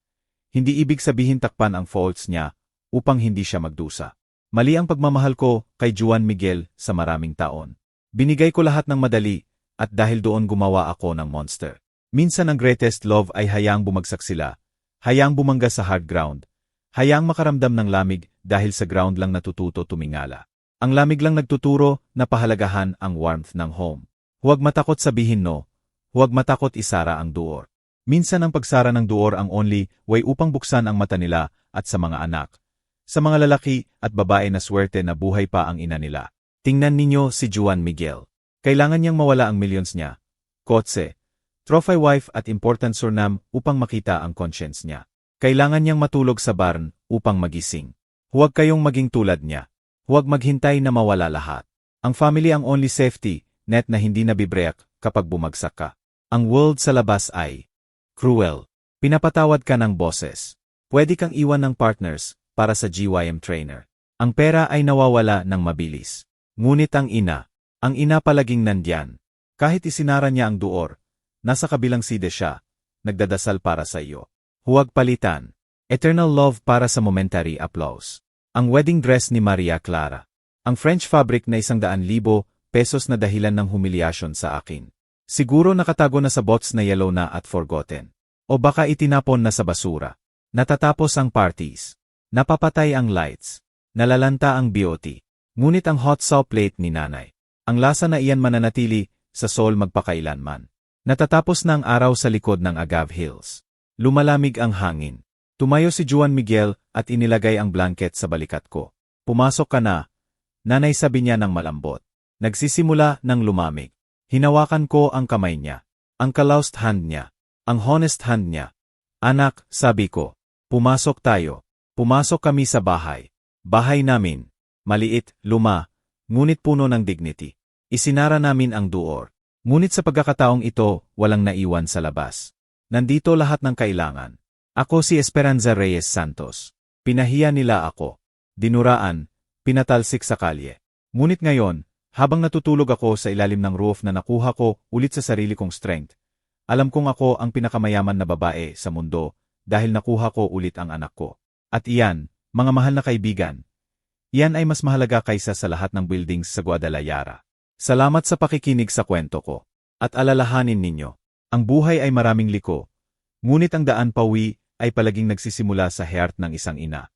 Hindi ibig sabihin takpan ang faults niya upang hindi siya magdusa. Mali ang pagmamahal ko kay Juan Miguel sa maraming taon. Binigay ko lahat ng madali at dahil doon gumawa ako ng monster. Minsan ang greatest love ay hayaang bumagsak sila, hayaang bumangga sa hard ground, hayaang makaramdam ng lamig dahil sa ground lang natututo tumingala. Ang lamig lang nagtuturo na pahalagahan ang warmth ng home. Huwag matakot sabihin no, huwag matakot isara ang door. Minsan ang pagsara ng door ang only way upang buksan ang mata nila at sa mga anak. Sa mga lalaki at babae na swerte na buhay pa ang ina nila. Tingnan ninyo si Juan Miguel. Kailangan niyang mawala ang millions niya, kotse, trophy wife at important surname upang makita ang conscience niya. Kailangan niyang matulog sa barn upang magising. Huwag kayong maging tulad niya. Huwag maghintay na mawala lahat. Ang family ang only safety net na hindi nabibreak kapag bumagsak ka. Ang world sa labas ay cruel. Pinapatawad ka ng bosses. Pwede kang iwan ng partners para sa GYM trainer. Ang pera ay nawawala ng mabilis. Ngunit ang ina palaging nandyan. Kahit isinara niya ang door, nasa kabilang side siya, nagdadasal para sa iyo. Huwag palitan. Eternal love para sa momentary applause. Ang wedding dress ni Maria Clara. Ang French fabric na 100,000 pesos na dahilan ng humiliation sa akin. Siguro nakatago na sa box na yellow na at forgotten. O baka itinapon na sa basura. Natatapos ang parties. Napapatay ang lights. Nalalanta ang beauty. Ngunit ang hot sauce plate ni nanay. Ang lasa na iyan mananatili sa soul magpakailanman. Natatapos na ang araw sa likod ng Agave Hills. Lumalamig ang hangin. Tumayo si Juan Miguel at inilagay ang blanket sa balikat ko. Pumasok ka na. Nanay sabi niya ng malambot. Nagsisimula ng lumamig. Hinawakan ko ang kamay niya. Ang kalaused hand niya. Ang honest hand niya. Anak, sabi ko. Pumasok tayo. Pumasok kami sa bahay. Bahay namin. Maliit, luma, ngunit puno ng dignity. Isinara namin ang door. Ngunit sa pagkakataong ito, walang naiwan sa labas. Nandito lahat ng kailangan. Ako si Esperanza Reyes Santos. Pinahiya nila ako. Dinuraan, pinatalsik sa kalye. Ngunit ngayon, habang natutulog ako sa ilalim ng roof na nakuha ko ulit sa sarili kong strength, alam kong ako ang pinakamayaman na babae sa mundo dahil nakuha ko ulit ang anak ko. At iyan, mga mahal na kaibigan, iyan ay mas mahalaga kaysa sa lahat ng buildings sa Guadalajara. Salamat sa pakikinig sa kwento ko. At alalahanin ninyo, ang buhay ay maraming liko, ngunit ang daan pauwi ay palaging nagsisimula sa heart ng isang ina.